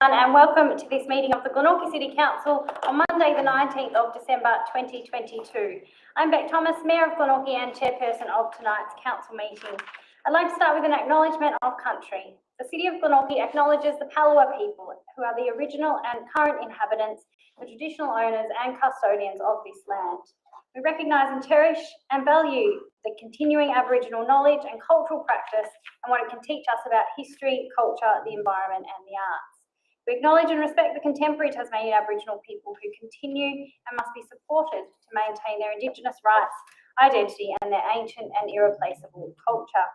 And welcome to this meeting of the Glenorchy City Council on Monday the 19th of December 2022. I'm Beck Thomas, Mayor of Glenorchy and Chairperson of tonight's council meeting. I'd like to start with an acknowledgement of country. The City of Glenorchy acknowledges the Palawa people, who are the original and current inhabitants, the traditional owners and custodians of this land. We recognise and cherish and value the continuing Aboriginal knowledge and cultural practice and what it can teach us about history, culture, the environment and the arts. We acknowledge and respect the contemporary Tasmanian Aboriginal people who continue and must be supported to maintain their Indigenous rights, identity and their ancient and irreplaceable culture.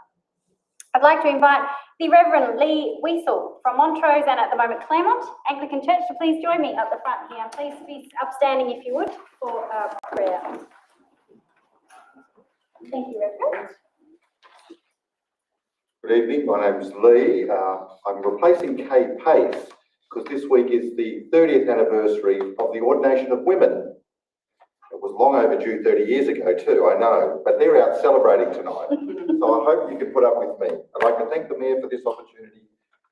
I'd like to invite the Reverend Lee Weasel from Montrose and at the moment Claremont Anglican Church to please join me at the front here. Please be upstanding if you would for prayer. Thank you, Reverend. Good evening, my name is Lee. I'm replacing Kay Pace because this week is the 30th anniversary of the ordination of women. It was long overdue 30 years ago too, I know, but they're out celebrating tonight. So I hope you can put up with me. I'd like to thank the Mayor for this opportunity.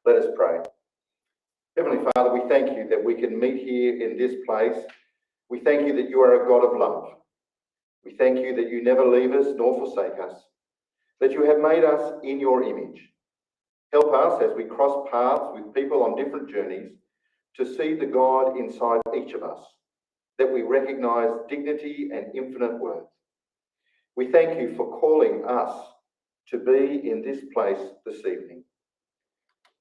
Let us pray. Heavenly Father, we thank you that we can meet here in this place. We thank you that you are a God of love. We thank you that you never leave us nor forsake us, that you have made us in your image. Help us as we cross paths with people on different journeys to see the God inside each of us, that we recognise dignity and infinite worth. We thank you for calling us to be in this place this evening.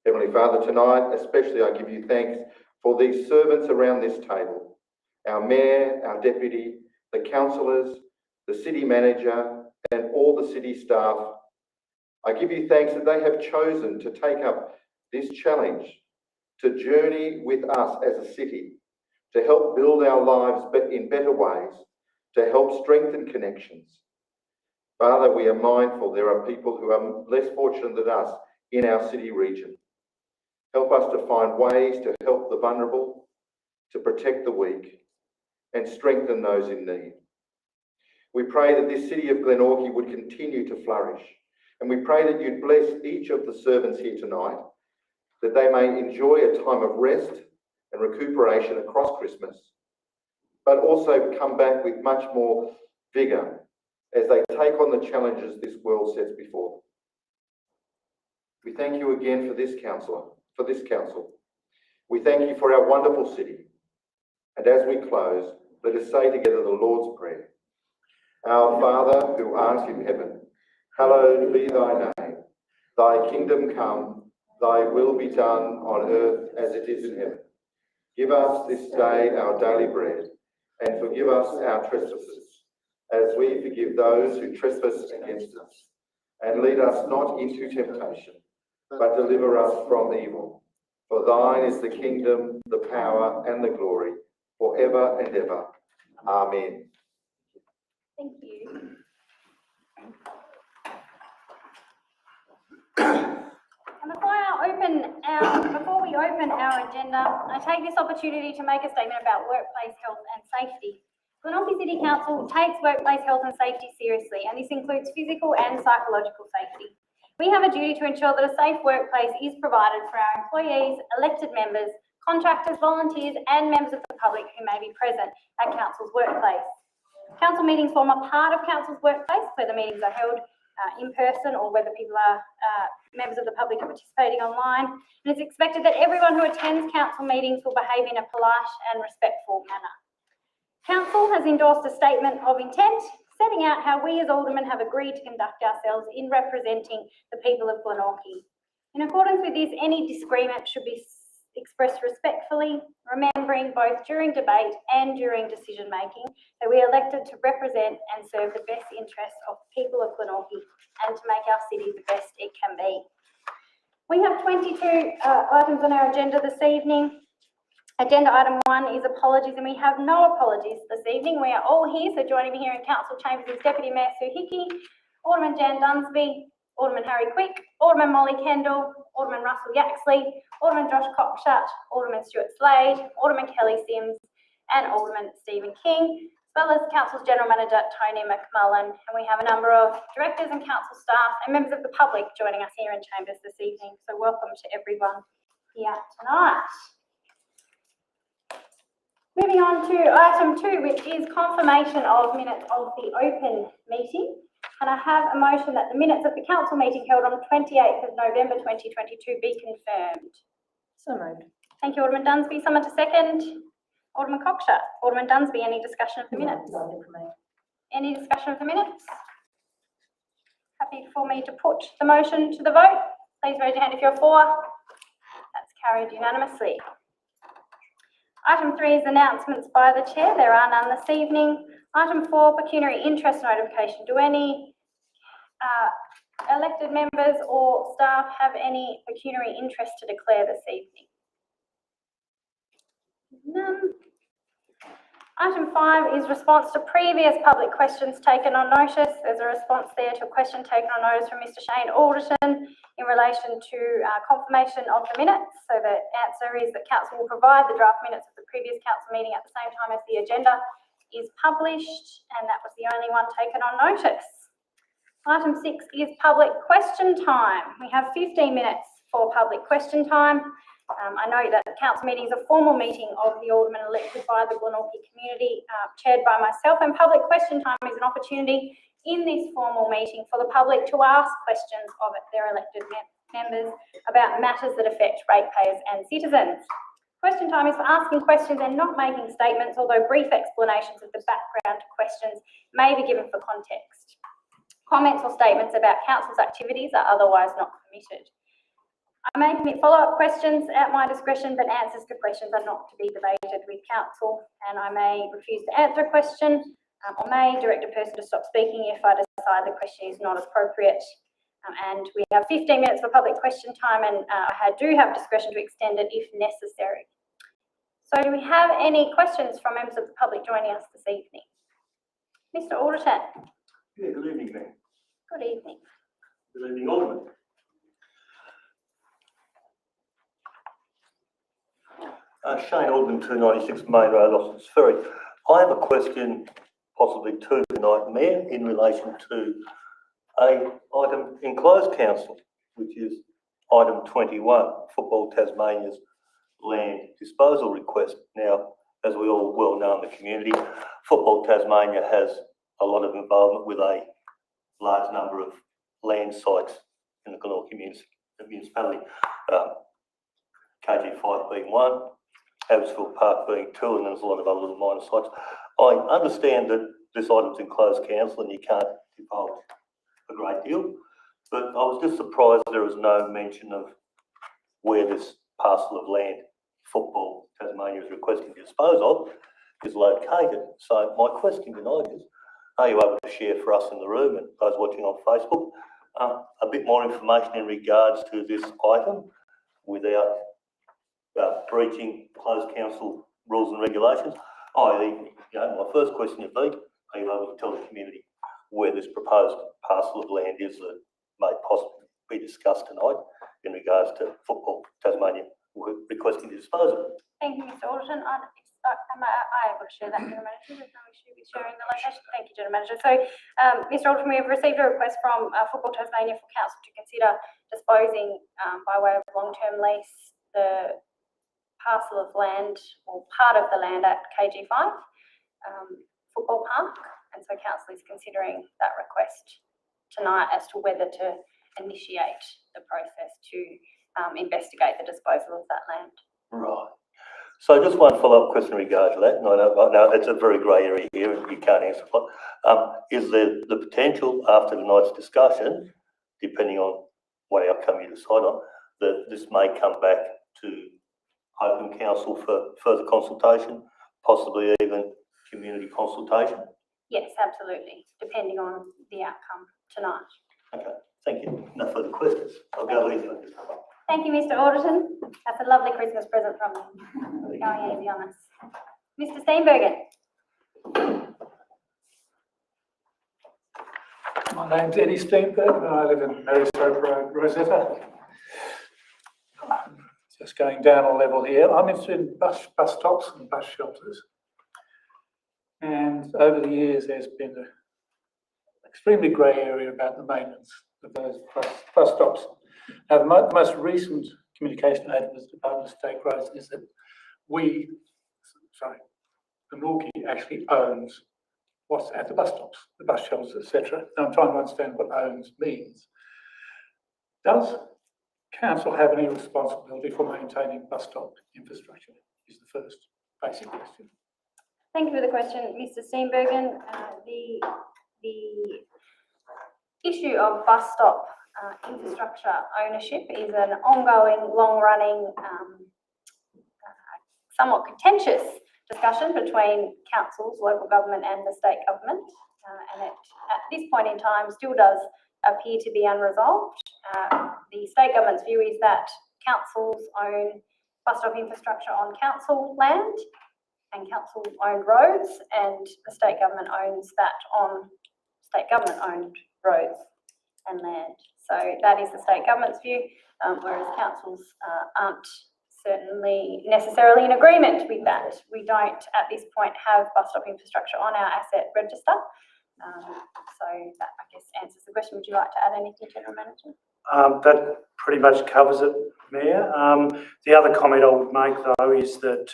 Heavenly Father, tonight especially I give you thanks for these servants around this table, our Mayor, our Deputy, the councillors, the City Manager and all the City staff. I give you thanks that they have chosen to take up this challenge, to journey with us as a city, to help build our lives in better ways, to help strengthen connections. Father, we are mindful there are people who are less fortunate than us in our city region. Help us to find ways to help the vulnerable, to protect the weak, and strengthen those in need. We pray that this city of Glenorchy would continue to flourish. And we pray that you'd bless each of the servants here tonight, that they may enjoy a time of rest and recuperation across Christmas, but also come back with much more vigour as they take on the challenges this world sets before them. We thank you again for this council. We thank you for our wonderful city. And as we close, let us say together the Lord's Prayer. Our Father, who art in heaven, hallowed be thy name. Thy kingdom come, thy will be done on earth as it is in heaven. Give us this day our daily bread, and forgive us our trespasses, as we forgive those who trespass against us. And lead us not into temptation, but deliver us from evil. For thine is the kingdom, the power, and the glory, forever and ever. Amen. Thank you. And before we open our agenda, I take this opportunity to make a statement about workplace health and safety. Glenorchy City Council takes workplace health and safety seriously, and this includes physical and psychological safety. We have a duty to ensure that a safe workplace is provided for our employees, elected members, contractors, volunteers, and members of the public who may be present at Council's workplace. Council meetings form a part of Council's workplace, whether meetings are held in person or whether people are members of the public are participating online. And it's expected that everyone who attends council meetings will behave in a polite and respectful manner. Council has endorsed a statement of intent, setting out how we as aldermen have agreed to conduct ourselves in representing the people of Glenorchy. In accordance with this, any disagreement should be expressed respectfully, remembering both during debate and during decision making that we are elected to represent and serve the best interests of the people of Glenorchy and to make our city the best it can be. We have 22 items on our agenda this evening. Agenda item 1 is apologies, and we have no apologies this evening. We are all here, so joining me here in Council Chambers is Deputy Mayor Sue Hickey, Alderman Jan Dunsby, Alderman Harry Quick, Alderman Molly Kendall, Alderman Russell Yaxley, Alderman Josh Cockshut, Alderman Stuart Slade, Alderman Kelly Sims and Alderman Stephen King, as well as Council's General Manager Tony McMullen. And we have a number of directors and council staff and members of the public joining us here in Chambers this evening. So welcome to everyone here tonight. Moving on to item 2, which is confirmation of minutes of the open meeting. And I have a motion that the minutes of the council meeting held on 28th of November 2022 be confirmed. So moved. Thank you, Alderman Dunsby. Someone to second? Alderman Cockshutt. Alderman Dunsby, any discussion of the minutes? Nothing from me. Any discussion of the minutes? Happy for me to put the motion to the vote? Please raise your hand if you're for. That's carried unanimously. Item 3 is announcements by the chair. There are none this evening. Item 4, pecuniary interest notification. Do any elected members or staff have any pecuniary interest to declare this evening? None. Item 5 is response to previous public questions taken on notice. There's a response there to a question taken on notice from Mr. Shane Alderton in relation to confirmation of the minutes. So the answer is that council will provide the draft minutes of the previous council meeting at the same time as the agenda is published, and that was the only one taken on notice. Item 6 is public question time. We have 15 minutes for public question time. I know that the council meeting is a formal meeting of the aldermen elected by the Glenorchy community, chaired by myself, and public question time is an opportunity in this formal meeting for the public to ask questions of their elected members about matters that affect ratepayers and citizens. Question time is for asking questions and not making statements, although brief explanations of the background to questions may be given for context. Comments or statements about council's activities are otherwise not permitted. I may permit follow-up questions at my discretion, but answers to questions are not to be debated with council, and I may refuse to answer a question or may direct a person to stop speaking if I decide the question is not appropriate. And we have 15 minutes for public question time, and I do have discretion to extend it if necessary. So do we have any questions from members of the public joining us this evening? Mr. Alderton. Yeah, good evening, Mayor. Good evening. Good evening, Alderman. Shane Alderman, 296 Main Road, Austin's Ferry. I have a question, possibly two tonight, Mayor, in relation to a item in closed council, which is item 21, Football Tasmania's land disposal request. Now, as we all well know in the community, Football Tasmania has a lot of involvement with a large number of land sites in the Glenorchy municipality, KG5 being one, Abbotsford Park being two, and there's a lot of other little minor sites. I understand that this item's in closed council and you can't divulge a great deal, but I was just surprised there was no mention of where this parcel of land Football Tasmania is requesting to dispose of is located. So my question tonight is, are you able to share for us in the room and those watching on Facebook a bit more information in regards to this item without breaching closed council rules and regulations? I.e., my first question would be, are you able to tell the community where this proposed parcel of land is that may possibly be discussed tonight in regards to Football Tasmania requesting to dispose of it? Thank you, Mr. Alderton. Am I able to share that, General Manager? There's no issue with sharing the location. Thank you, General Manager. So, Mr. Alderton, we have received a request from Football Tasmania for Council to consider disposing by way of long-term lease the parcel of land or part of the land at KG5 Football Park, and so Council is considering that request tonight as to whether to initiate the process to investigate the disposal of that land. Right. So just one follow-up question in regard to that, and I know it's a very grey area here and you can't answer, but is there the potential after tonight's discussion, depending on what outcome you decide on, that this may come back to open council for further consultation, possibly even community consultation? Yes, absolutely, depending on the outcome tonight. Okay, thank you. No further questions. I'll go easy on this. Thank you, Mr. Alderton. That's a lovely Christmas present from you. Going easy on us. Mr. Steenbergen. My name's Eddie Steenberg and I live in Maryshope Road, Rosetta. Just going down a level here. I'm interested in bus stops and bus shelters. And over the years, there's been an extremely grey area about the maintenance of those bus stops. Now, the most recent communication I had with the Department of State Roads is that Glenorchy actually owns what's at the bus stops, the bus shelters, etc. And I'm trying to understand what owns means. Does council have any responsibility for maintaining bus stop infrastructure? Is the first basic question. Thank you for the question, Mr. Steenbergen. The issue of bus stop infrastructure ownership is an ongoing, long-running, somewhat contentious discussion between councils, local government and the state government. And it, at this point in time, still does appear to be unresolved. The state government's view is that councils own bus stop infrastructure on council land and council-owned roads, and the state government owns that on state government-owned roads and land. So that is the state government's view, whereas councils aren't certainly necessarily in agreement with that. We don't, at this point, have bus stop infrastructure on our asset register. So that, I guess, answers the question. Would you like to add anything, General Manager? That pretty much covers it, Mayor. The other comment I would make, though, is that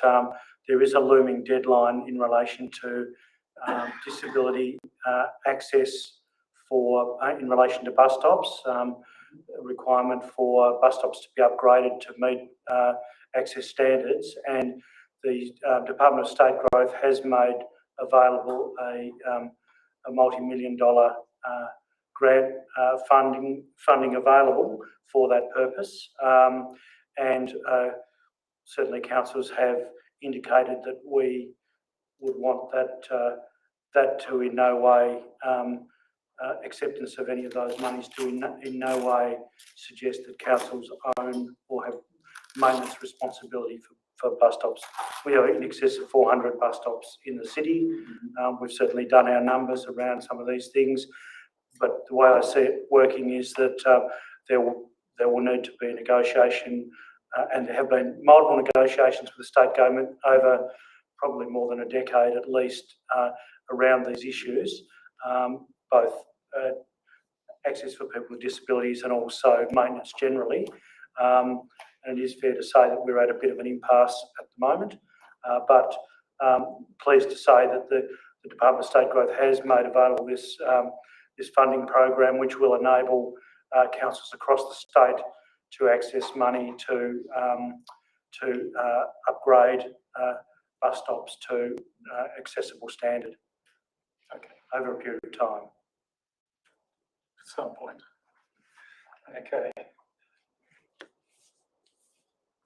there is a looming deadline in relation to disability access for in relation to bus stops. A requirement for bus stops to be upgraded to meet access standards, and the Department of State Growth has made available a multi-million-dollar grant funding available for that purpose, and certainly councils have indicated that we would want that to in no way acceptance of any of those monies to in no way suggest that councils own or have maintenance responsibility for bus stops. We have in excess of 400 bus stops in the city. We've certainly done our numbers around some of these things, but the way I see it working is that there will need to be a negotiation, and there have been multiple negotiations with the state government over probably more than a decade at least around these issues, both access for people with disabilities and also maintenance generally. And it is fair to say that we're at a bit of an impasse at the moment, but pleased to say that the Department of State Growth has made available this funding program, which will enable councils across the state to access money to upgrade bus stops to accessible standard over a period of time. At some point. Okay.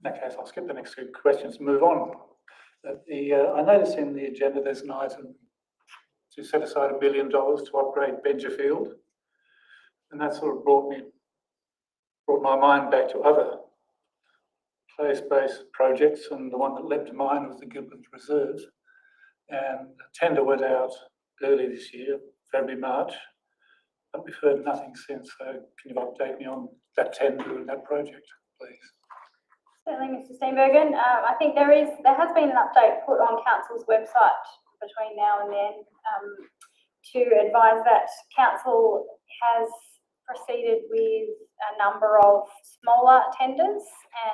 In that case, I'll skip the next two questions, move on. I notice in the agenda there's an item to set aside $1 billion to upgrade Benjafield, and that sort of brought my mind back to other place-based projects, and the one that leapt to mind was the Gilbert Reserve. And the tender went out early this year, February, March, but we've heard nothing since. So can you update me on that tender and that project, please? Certainly, Mr. Steenbergen. I think there has been an update put on council's website between now and then to advise that council has proceeded with a number of smaller tenders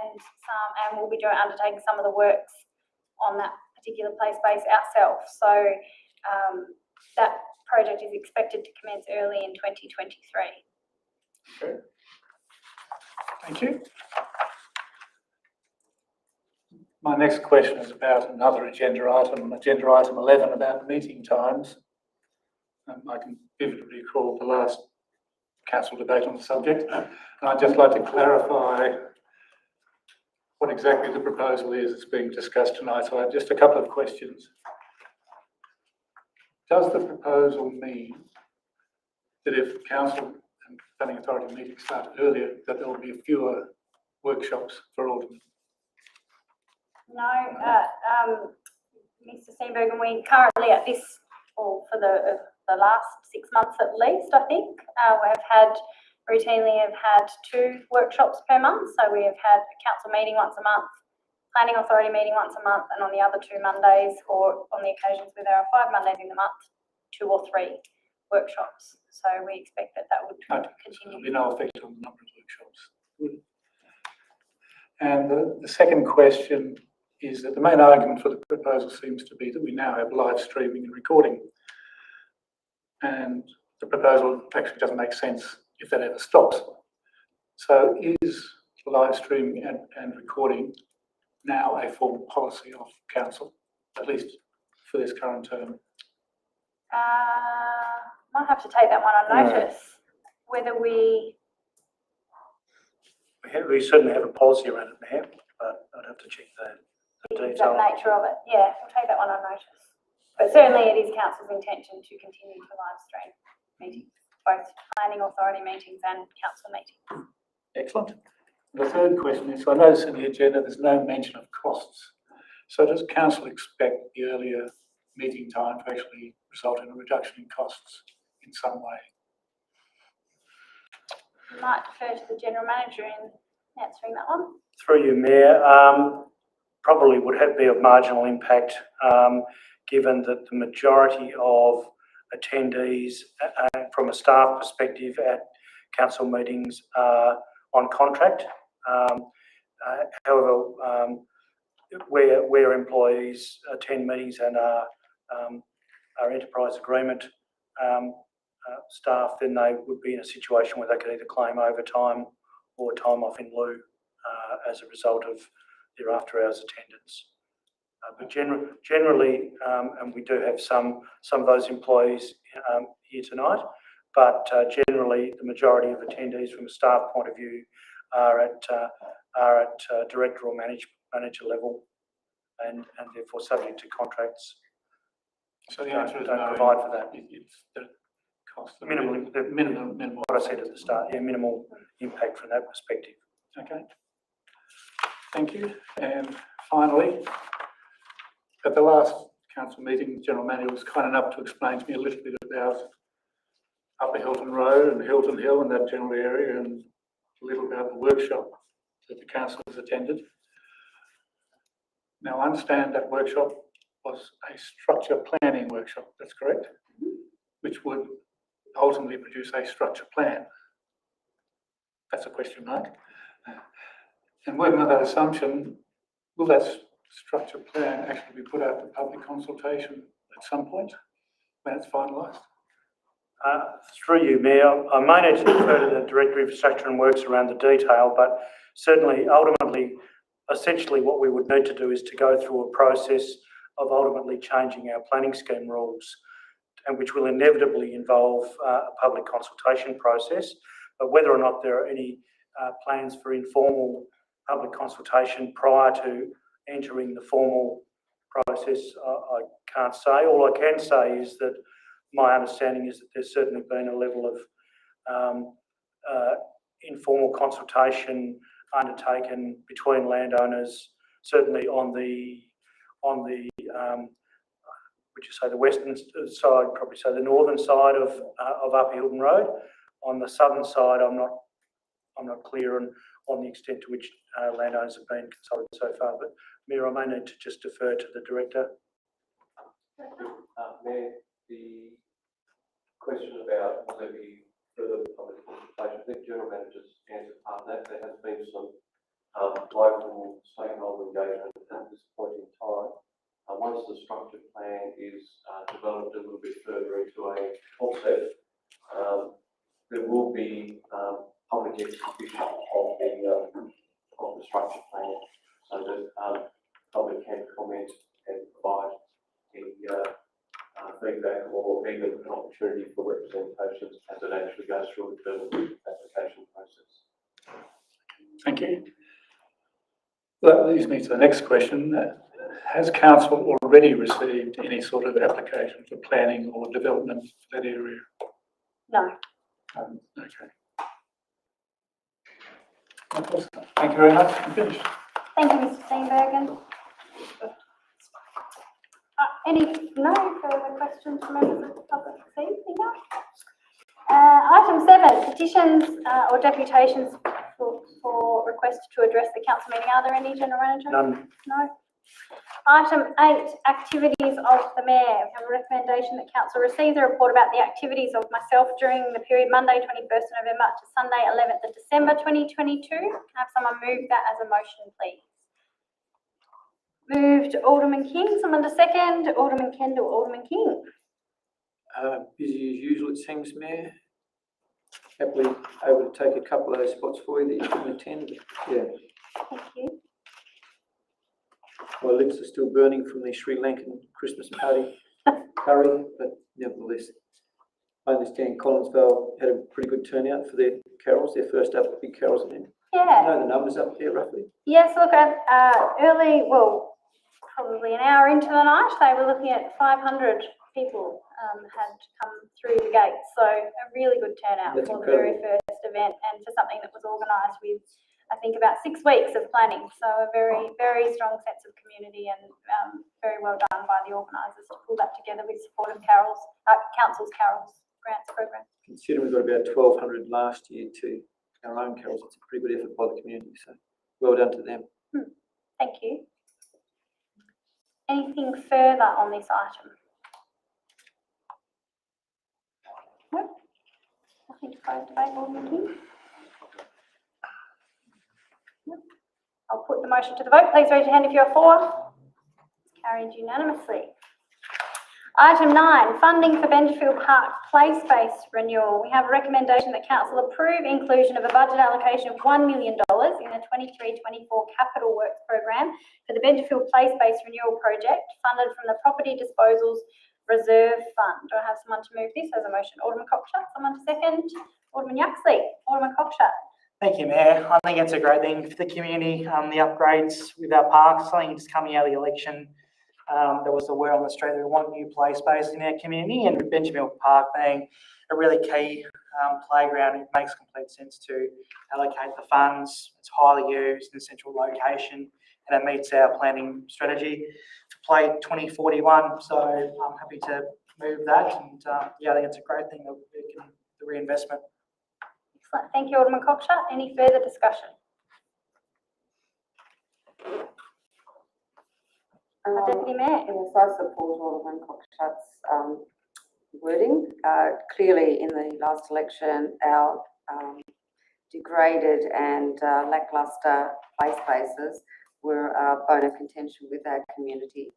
and will be undertaking some of the works on that particular place base ourselves. So that project is expected to commence early in 2023. Okay. Thank you. My next question is about another agenda item 11, about meeting times. I can vividly recall the last council debate on the subject, and I'd just like to clarify what exactly the proposal is that's being discussed tonight. So I have just a couple of questions. Does the proposal mean that if council and planning authority meetings start earlier, that there will be fewer workshops for aldermen? No, Mr. Steenbergen, we currently at this, or for the last 6 months at least, I think, we have routinely had 2 workshops per month. So we have had a council meeting once a month, planning authority meeting once a month, and on the other 2 Mondays, or on the occasions where there are 5 Mondays in the month, 2 or 3 workshops. So we expect that would continue. There'll be no effect on the number of workshops. And the second question is that the main argument for the proposal seems to be that we now have live streaming and recording. And the proposal actually doesn't make sense if that ever stops. So is live streaming and recording now a formal policy of council, at least for this current term? Might have to take that one on No. notice, whether we, We certainly have a policy around it, Mayor, but I'd have to check the the detail. exact nature of it. Yeah, we'll take that one on notice. But certainly it is council's intention to continue to live stream meetings, both planning authority meetings and council meetings. Excellent. The third question is, I notice in the agenda there's no mention of costs. So does council expect the earlier meeting time to actually result in a reduction in costs in some way? Might defer to the general manager in answering that one. Through you, Mayor, probably would be of marginal impact, given that the majority of attendees from a staff perspective at council meetings are on contract. However, where employees attend meetings and are enterprise agreement staff, then they would be in a situation where they could either claim overtime or time off in lieu as a result of their after hours attendance. But generally, and we do have some of those employees here tonight, but generally the majority of attendees from a staff point of view are at director or manager level, and therefore subject to contracts. So the answer is don't no. provide for that. It's the cost. Minimal. What I said at the start, yeah, minimal impact from that perspective. Okay. Thank you. And finally, at the last council meeting, the general manager was kind enough to explain to me a little bit about Upper Hilton Road and Hilton Hill and that general area, and a little about the workshop that the council has attended. Now, I understand that workshop was a structure planning workshop, that's correct? Which would ultimately produce a structure plan. That's a question mark. And working on that assumption, will that structure plan actually be put out to public consultation at some point when it's finalised? Through you, Mayor, I may need to defer to the Director of Infrastructure and Works around the detail, but certainly, ultimately, essentially what we would need to do is to go through a process of ultimately changing our planning scheme rules, and which will inevitably involve a public consultation process. But whether or not there are any plans for informal public consultation prior to entering the formal process, I can't say. All I can say is that my understanding is that there's certainly been a level of informal consultation undertaken between landowners, certainly on the would you say the western side, probably say the northern side of Upper Hilton Road. On the southern side, I'm not clear on the extent to which landowners have been consulted so far. But Mayor, I may need to just defer to the Director. Mayor, the question about will there be further public consultation, I think General Manager's answered part of that. There has been some local stakeholder engagement at this point in time. Once the structure plan is developed a little bit further into a concept, there will be public execution of the structure plan, so that public can comment and provide any feedback or even an opportunity for representations as it actually goes through the application process. Thank you. That leads me to the next question. Has council already received any sort of application for planning or development for that area? No. Okay. Thank you very much. I'm finished. Thank you, Mr. Steenbergen. No further questions from members of the public this evening? Item 7, petitions or deputations for requests to address the council meeting. Are there any, General Manager? None. No. Item 8, activities of the Mayor. We have a recommendation that council receives a report about the activities of myself during the period Monday 21st November to Sunday 11th of December 2022. Can I have someone move that as a motion, please? moved Alderman King, someone to second, Alderman Kendall, Alderman King. Busy as usual, it seems, Mayor. Happily able to take a couple of those spots for you that you can attend. Yeah, Thank you. my lips are still burning from the Sri Lankan Christmas party curry, but nevertheless, I understand Collinsville had a pretty good turnout for their carols, their first up big carols event. I Yeah. know the numbers up there roughly. Yes, look, at early, well, probably an hour into the night, they were looking at 500 people had come through the gates. So a really good turnout That's for the very incredible. first event and for something that was organised with, I think, about 6 weeks of planning. So a very, very strong sense of community and very well done by the organisers to pull that together with support of Carol's, Council's Carol's grants program. Considering we got about 1,200 last year to our own carols, it's a pretty good effort by the community, so well done to them. Thank you. Anything further on this item? No? Nothing to close debate, Alderman King? No? I'll put the motion to the vote. Please raise your hand if you're for. Carried unanimously. Item 9, funding for Benjafield Park play space renewal. We have a recommendation that council approve inclusion of a budget allocation of $1 million in the 23-24 capital works program for the Benjafield play space renewal project funded from the property disposals reserve fund. Do I have someone to move this as a motion? Alderman Cockshott, someone to second. Alderman Yaxley, Alderman Cockshott. Thank you, Mayor. I think it's a great thing for the community, the upgrades with our parks. I think just coming out of the election, there was the word on the street that we want new play space in our community, and with Benjafield Park being a really key playground, it makes complete sense to allocate the funds. It's highly used in a central location, and it meets our planning strategy for Play 2041. So I'm happy to move that, and yeah, I think it's a great thing that we can the reinvestment. Excellent. Thank you, Alderman Cockshott. Any further discussion? Deputy Mayor. Yes, I support Alderman Cockshott's wording. Clearly, in the last election, our degraded and lacklustre play spaces were a bone of contention with our community.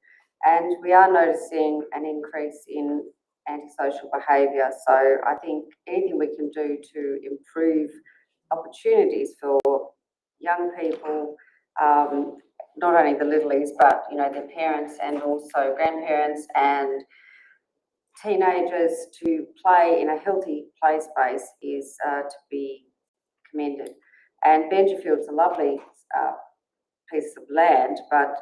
And we are noticing an increase in antisocial behaviour. So I think anything we can do to improve opportunities for young people, not only the littlies, but their parents and also grandparents and teenagers to play in a healthy play space is to be commended. And Benjafield's a lovely piece of land, but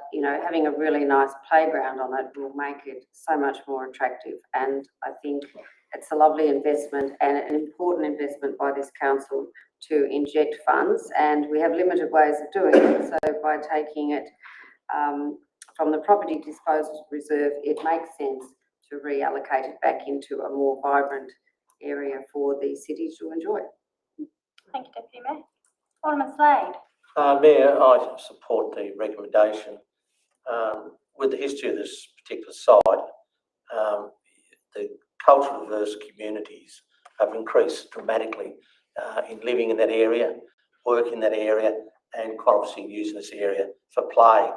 having a really nice playground on it will make it so much more attractive. And I think it's a lovely investment and an important investment by this council to inject funds, and we have limited ways of doing it. So by taking it from the property disposal reserve, it makes sense to reallocate it back into a more vibrant area for the city to enjoy. Thank you, Deputy Mayor. Alderman Slade. Mayor, I support the recommendation. With the history of this particular site, the culturally diverse communities have increased dramatically in living in that area, work in that area, and quite obviously using this area for play.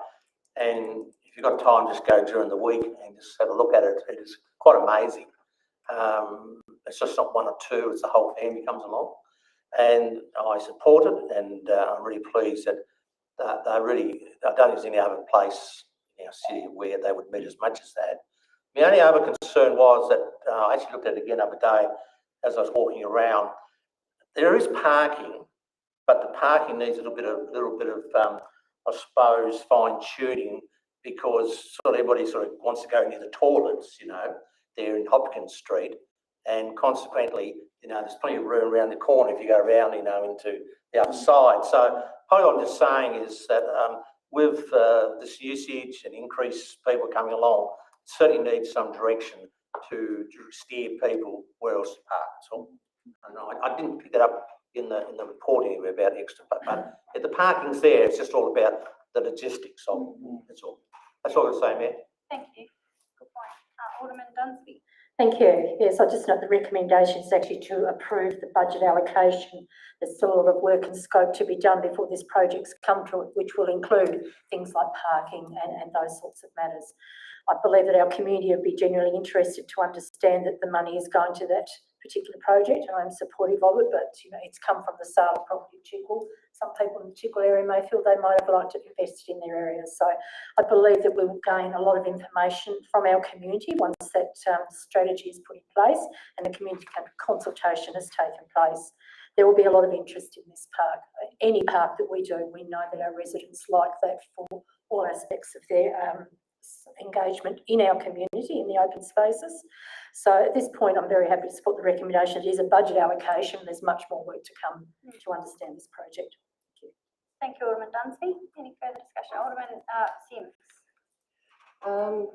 And if you've got time, just go during the week and just have a look at it. It is quite amazing. It's just not one or two, it's the whole family comes along. And I support it, and I'm really pleased that I don't think there's any other place in our city where they would meet as much as that. The only other concern was that I actually looked at it again the other day as I was walking around. There is parking, but the parking needs a little bit of I suppose, fine tuning, because everybody wants to go near the toilets, there in Hopkins Street, and consequently, there's plenty of room around the corner if you go around, into the other side. So probably what I'm just saying is that with this usage and increased people coming along, certainly needs some direction to steer people where else to park. So, and I didn't pick that up in the report anywhere about extra, but if the parking's there, it's just all about the logistics of it. That's all. That's all I'm saying, Mayor. Thank you. Good point. Alderman Dunsby. Thank you. Yes, I just note the recommendation is actually to approve the budget allocation. There's still a lot of work and scope to be done before this project's come to it, which will include things like parking and those sorts of matters. I believe that our community would be genuinely interested to understand that the money is going to that particular project, and I'm supportive of it, but it's come from the sale of property of Chickle. Some people in the Chickle area may feel they might have liked to invest in their areas. So I believe that we will gain a lot of information from our community once that strategy is put in place and the community consultation has taken place. There will be a lot of interest in this park. Any park that we do, we know that our residents like that for all aspects of their engagement in our community, in the open spaces. So at this point, I'm very happy to support the recommendation. It is a budget allocation. There's much more work to come to understand this project. Thank you. Thank you, Alderman Dunsby. Any further discussion? Alderman Sims.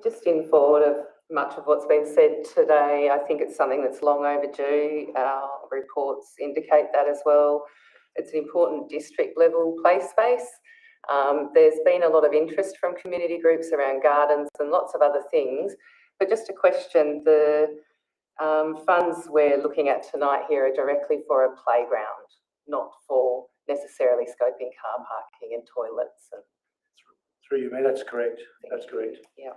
Just in forward of much of what's been said today, I think it's something that's long overdue. Our reports indicate that as well. It's an important district level play space. There's been a lot of interest from community groups around gardens and lots of other things, but just to question, the funds we're looking at tonight here are directly for a playground, not for necessarily scoping car parking and toilets. And Through you, Mayor, that's correct. That's correct. yeah.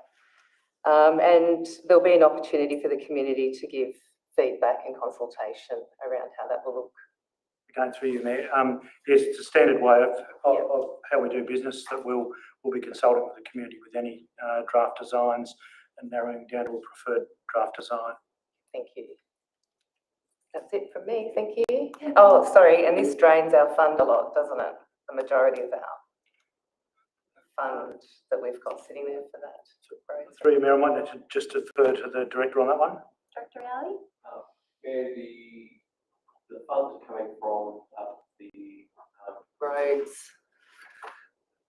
And there'll be an opportunity for the community to give feedback and consultation around how that will look. Going through you, Mayor. Yes, it's a standard way of how we do business that we'll be consulting with the community with any draft designs and narrowing down to a preferred draft design. Thank you. That's it from me. Thank you. Oh, sorry. And this drains our fund a lot, doesn't it? The majority of our fund that we've got sitting there for that. Through you, Mayor, I might need to just defer to the director on that one. Director Reality? Where the funds are coming from, the Roads.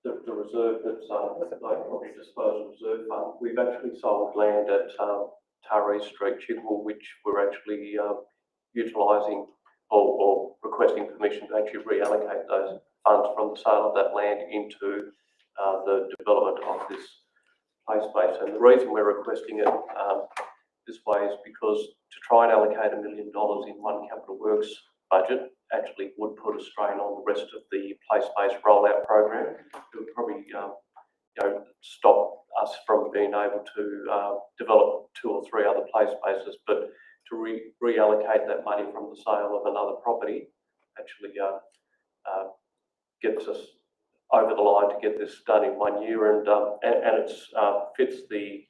the reserve that's like property disposal reserve fund. We've actually sold land at Taree Street, Chickle, which we're actually utilising or requesting permission to actually reallocate those funds from the sale of that land into the development of this play space. And the reason we're requesting it this way is because to try and allocate $1 million in one capital works budget actually would put a strain on the rest of the play space rollout program. It would probably stop us from being able to develop 2 or 3 other play spaces, but to reallocate that money from the sale of another property actually gets us over the line to get this done in 1 year, and it fits the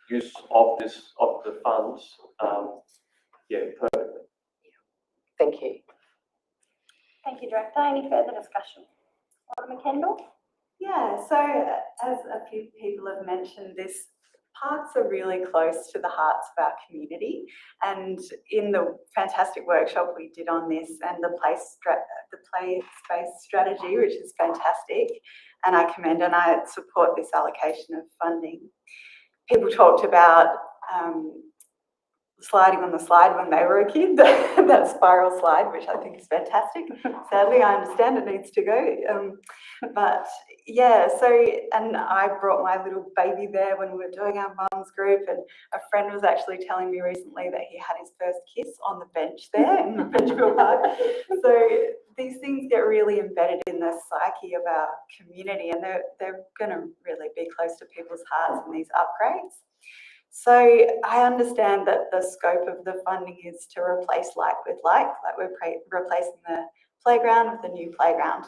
use of the funds perfectly. Thank you. Thank you, Director. Any further discussion? Alderman Kendall? Yeah, so as a few people have mentioned, this parks are really close to the hearts of our community, and in the fantastic workshop we did on this and the play space strategy, which is fantastic, and I commend and I support this allocation of funding. People talked about sliding on the slide when they were a kid, that spiral slide, which I think is fantastic. Sadly, I understand it needs to go. But yeah, so, and I brought my little baby there when we were doing our mums group, and a friend was actually telling me recently that he had his first kiss on the bench there in the Benchville Park. So these things get really embedded in the psyche of our community, and they're going to really be close to people's hearts in these upgrades. So I understand that the scope of the funding is to replace like with like we're replacing the playground with a new playground.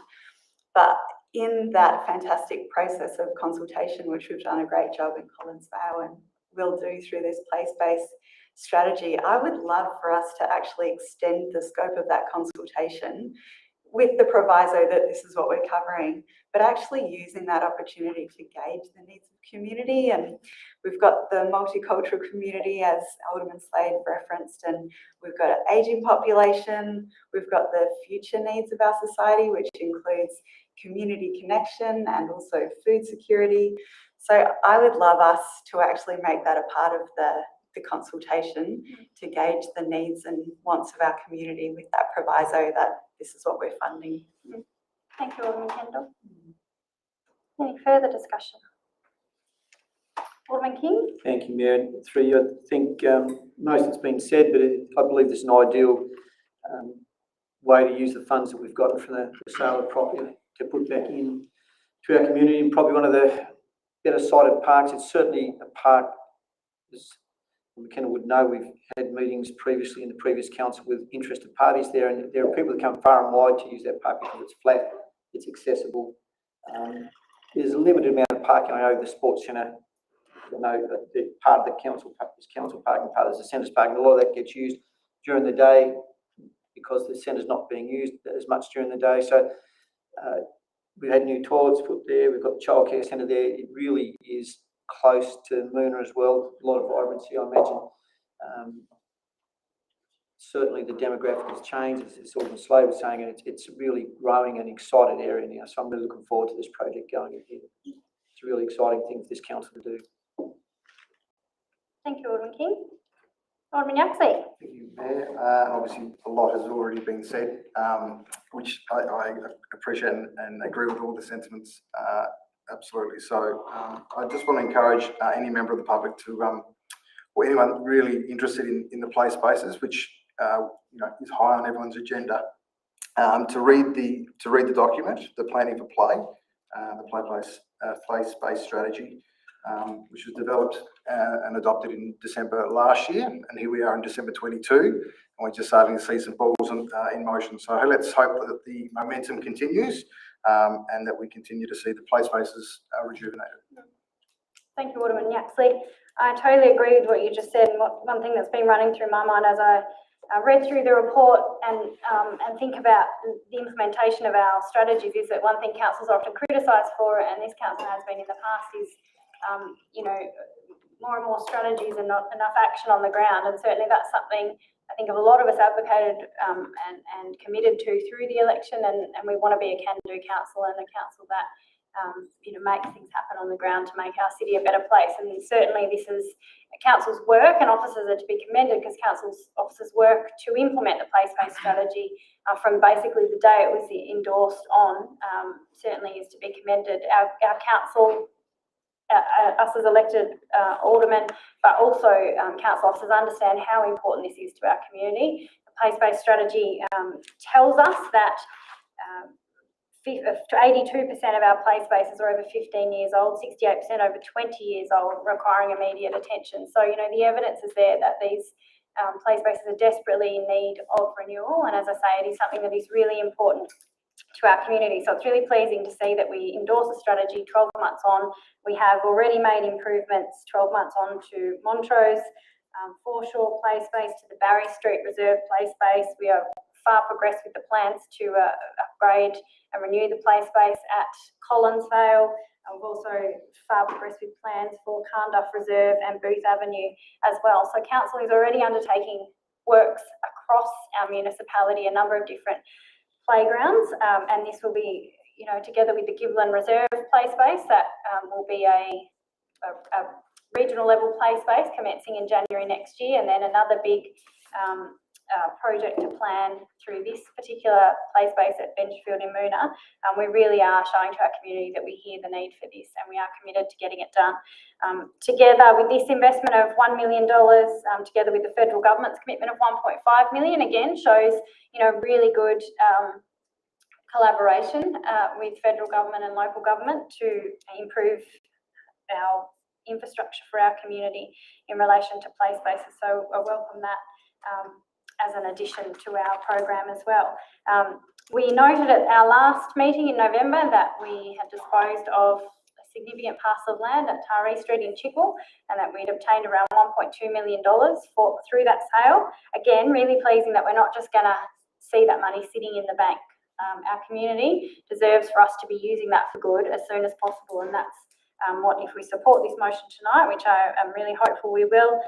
But in that fantastic process of consultation, which we've done a great job in Collinsvale and will do through this play space strategy, I would love for us to actually extend the scope of that consultation with the proviso that this is what we're covering, but actually using that opportunity to gauge the needs of community. And we've got the multicultural community, as Alderman Slade referenced, and we've got an ageing population, we've got the future needs of our society, which includes community connection and also food security. So I would love us to actually make that a part of the consultation to gauge the needs and wants of our community with that proviso that this is what we're funding. Thank you, Alderman Kendall. Any further discussion? Alderman King? Thank you, Mayor. And through you, I think most has been said, but I believe this is an ideal way to use the funds that we've gotten from the sale of property to put back in to our community. And probably one of the better sited parks. It's certainly a park, as McKenna would know, we've had meetings previously in the previous council with interested parties there, and there are people that come far and wide to use that park because it's flat, it's accessible. There's a limited amount of parking. I know the sports centre, you know, the part of the council park is council parking, part is the centre's parking. A lot of that gets used during the day because the centre's not being used as much during the day. So we've had new toilets put there. We've got the childcare centre there. It really is close to Moona as well. A lot of vibrancy, I imagine. Certainly the demographic has changed, as Alderman Slade was saying, and it's a really growing and excited area now. So I'm really looking forward to this project going ahead. It's a really exciting thing for this council to do. Thank you, Alderman King. Alderman Yaxley? Thank you, Mayor. Obviously, a lot has already been said, which I appreciate and agree with all the sentiments. Absolutely. So I just want to encourage any member of the public to, or anyone really interested in the play spaces, which is high on everyone's agenda, to read the document, the Planning for Play, the play space strategy, which was developed and adopted in December last year, and here we are in December 22, and we're just starting to see some balls in motion. So let's hope that the momentum continues and that we continue to see the play spaces rejuvenated. Thank you, Alderman Yaxley. I totally agree with what you just said, and one thing that's been running through my mind as I read through the report and think about the implementation of our strategies is that one thing councils are often criticised for, and this council has been in the past, is more and more strategies and not enough action on the ground. And certainly that's something I think a lot of us advocated and committed to through the election, and we want to be a can-do council and a council that makes things happen on the ground to make our city a better place. And certainly this is council's work, and officers are to be commended because council's officers work to implement the place-based strategy from basically the day it was endorsed on, certainly is to be commended. Our council, us as elected aldermen, but also council officers understand how important this is to our community. The place-based strategy tells us that 82% of our play spaces are over 15 years old, 68% over 20 years old, requiring immediate attention. So, the evidence is there that these play spaces are desperately in need of renewal. And as I say, it is something that is really important to our community. So it's really pleasing to see that we endorse a strategy 12 months on. We have already made improvements 12 months on to Montrose, foreshore play space, to the Barry Street Reserve play space. We are far progressed with the plans to upgrade and renew the play space at Collinsvale. We've also far progressed with plans for Carnduff Reserve and Booth Avenue as well. So council is already undertaking works across our municipality, a number of different playgrounds, and this will be, together with the Giblin Reserve play space, that will be a regional level play space commencing in January next year, and then another big project to plan through this particular play space at Benchfield in Moona. We really are showing to our community that we hear the need for this, and we are committed to getting it done. Together with this investment of $1 million, together with the federal government's commitment of $1.5 million, again shows really good collaboration with federal government and local government to improve our infrastructure for our community in relation to play spaces. So I welcome that as an addition to our program as well. We noted at our last meeting in November that we had disposed of a significant parcel of land at Taree Street in Chickle, and that we'd obtained around $1.2 million through that sale. Again, really pleasing that we're not just going to see that money sitting in the bank. Our community deserves for us to be using that for good as soon as possible, and that's what, if we support this motion tonight, which I am really hopeful we will,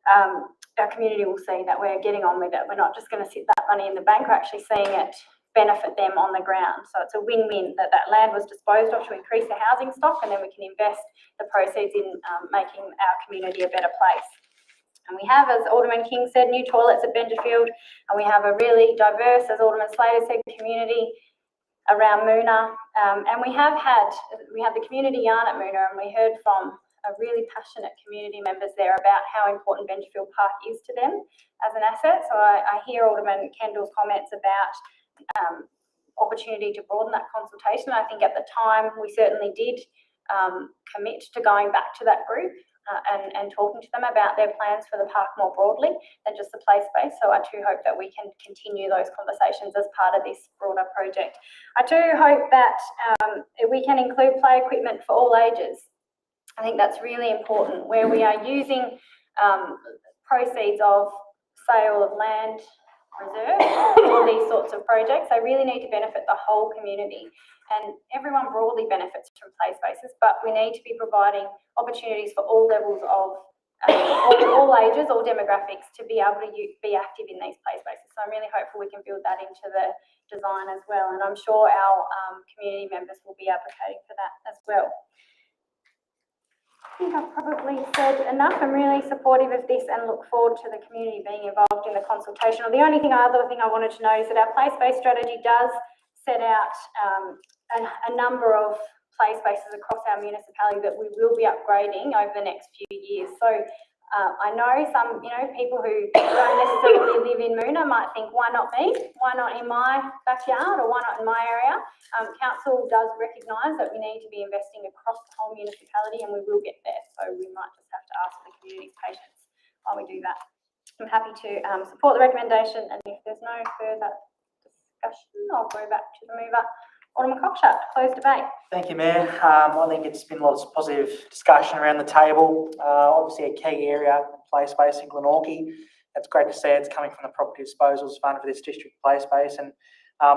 our community will see that we're getting on with it. We're not just going to sit that money in the bank, we're actually seeing it benefit them on the ground. So it's a win-win that land was disposed of to increase the housing stock, and then we can invest the proceeds in making our community a better place. And we have, as Alderman King said, new toilets at Bendifield, and we have a really diverse, as Alderman Slater said, community around Moona. And we had the community yarn at Moona, and we heard from really passionate community members there about how important Benjafield Park is to them as an asset. So I hear Alderman Kendall's comments about opportunity to broaden that consultation. I think at the time we certainly did commit to going back to that group and talking to them about their plans for the park more broadly than just the play space. So I do hope that we can continue those conversations as part of this broader project. I do hope that we can include play equipment for all ages. I think that's really important, where we are using proceeds of sale of land reserve for these sorts of projects. They really need to benefit the whole community, and everyone broadly benefits from play spaces, but we need to be providing opportunities for all levels of all ages, all demographics to be able to be active in these play spaces. So I'm really hopeful we can build that into the design as well, and I'm sure our community members will be advocating for that as well. I think I've probably said enough. I'm really supportive of this and look forward to the community being involved in the consultation. The only other thing I wanted to know is that our play space strategy does set out a number of play spaces across our municipality that we will be upgrading over the next few years. So I know some, people who don't necessarily live in Moona might think, why not me? Why not in my backyard, or why not in my area? Council does recognise that we need to be investing across the whole municipality, and we will get there. So we might just have to ask the community's patience while we do that. I'm happy to support the recommendation, and if there's no further discussion, I'll go back to the mover. Alderman Cockshut, closed debate. Thank you, Mayor. I think it's been lots of positive discussion around the table. Obviously a key area, play space in Glenorchy. It's great to see it's coming from the Property Disposals Fund for this district play space, and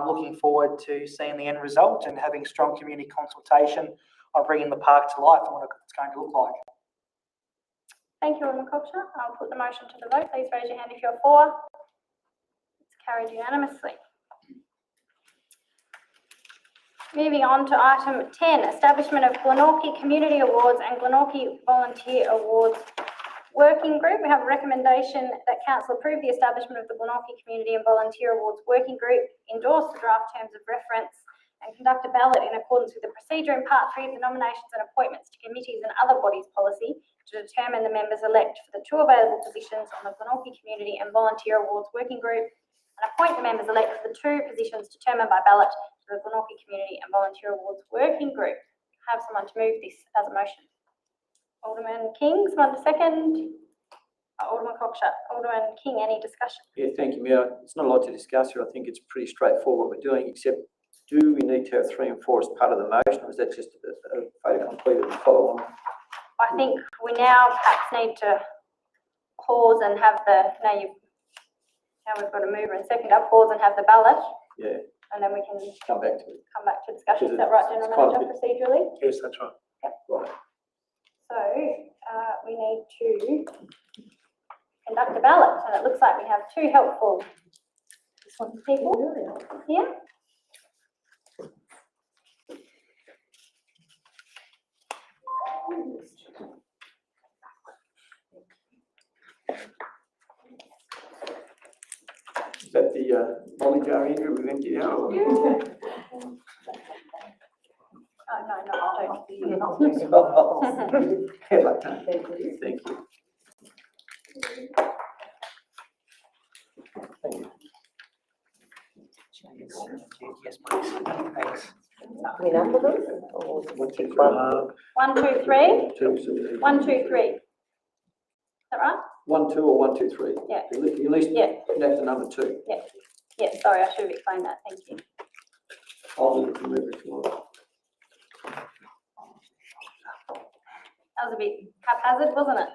looking forward to seeing the end result and having strong community consultation on bringing the park to life and what it's going to look like. Thank you, Alderman Cockshut. I'll put the motion to the vote. Please raise your hand if you're for. It's carried unanimously. Moving on to item 10, establishment of Glenorchy Community Awards and Glenorchy Volunteer Awards Working Group. We have a recommendation that Council approve the establishment of the Glenorchy Community and Volunteer Awards Working Group, endorse the draft terms of reference, and conduct a ballot in accordance with the procedure in Part 3 of the Nominations and Appointments to Committees and Other Bodies Policy to determine the members elect for the 2 available positions on the Glenorchy Community and Volunteer Awards Working Group, and appoint the members elect for the 2 positions determined by ballot to the Glenorchy Community and Volunteer Awards Working Group. Have someone to move this as a motion. Alderman King, someone to second. Alderman Cockshut. Alderman King, any discussion? Yeah, thank you, Mayor. It's not a lot to discuss here. I think it's pretty straightforward what we're doing, except do we need to have 3 and 4 as part of the motion, or is that just a fait accompli and follow on? I think we now perhaps need to pause and have now we've got a mover and seconder, pause and have the ballot. Yeah. And then we can come back to discussion. Is that right, General Manager, procedurally? Yes, that's right. Yep. Right. So we need to conduct a ballot, and it looks like we have 2 helpful people here. Is that the Molly jar Andrew we've emptied out? Or? No, don't. Thank you. Yes, please. Thanks. We number them? Or 1, 2, 3. 1, 2, 3. Is that right? 1, 2, or 1, 2, 3? Yeah. At least you have the number 2. Yeah. Yeah, sorry, I should have explained that. Thank you. I'll do the mover if you want. That was a bit haphazard, wasn't it?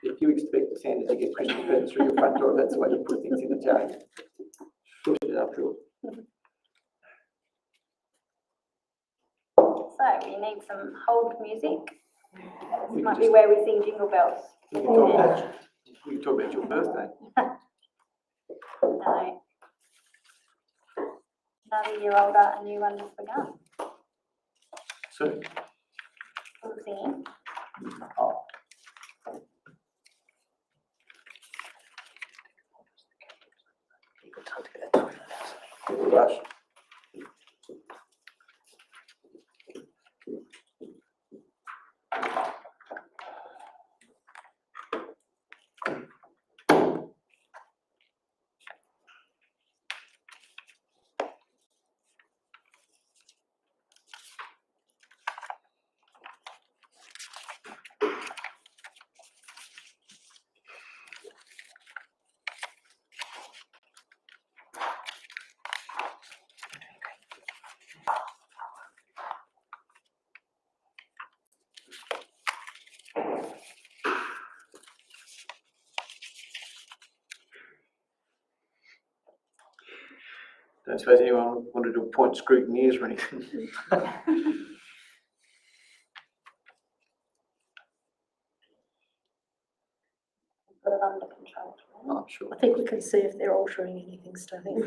If you expect the Sanders to get Christmas presents through your front door, that's the way to put things in the jar. Push it uphill. So we need some hold music. This might be where we sing Jingle Bells. We can talk about your birthday. No. Another year older, a new one just begun. So, Still singing. oh. Rush. don't suppose anyone wanted to appoint scrutineers or anything. Got it under control. I'm sure. I think we can see if they're altering anything, Stony.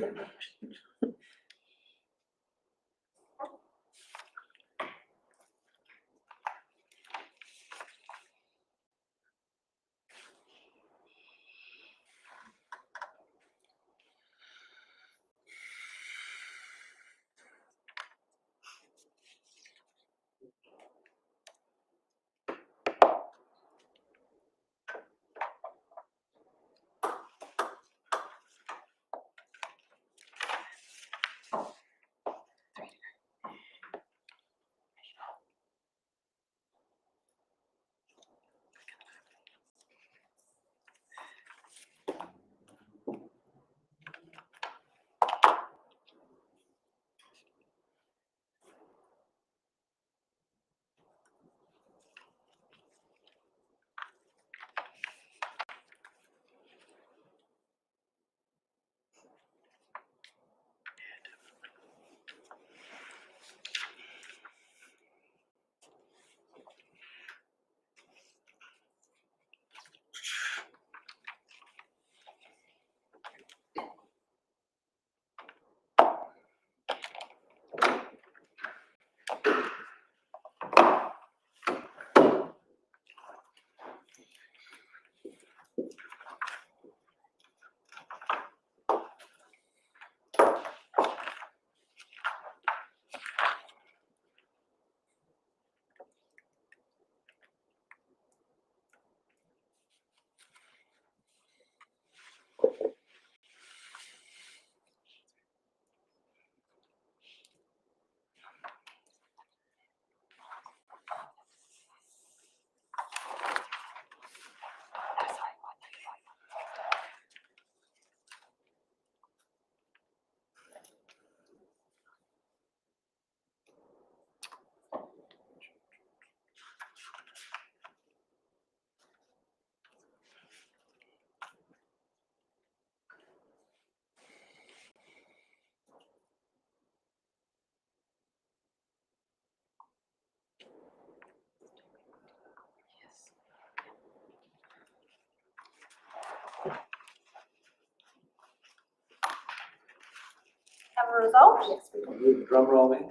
Have a result? Yes, we do. Move the drum roll, man.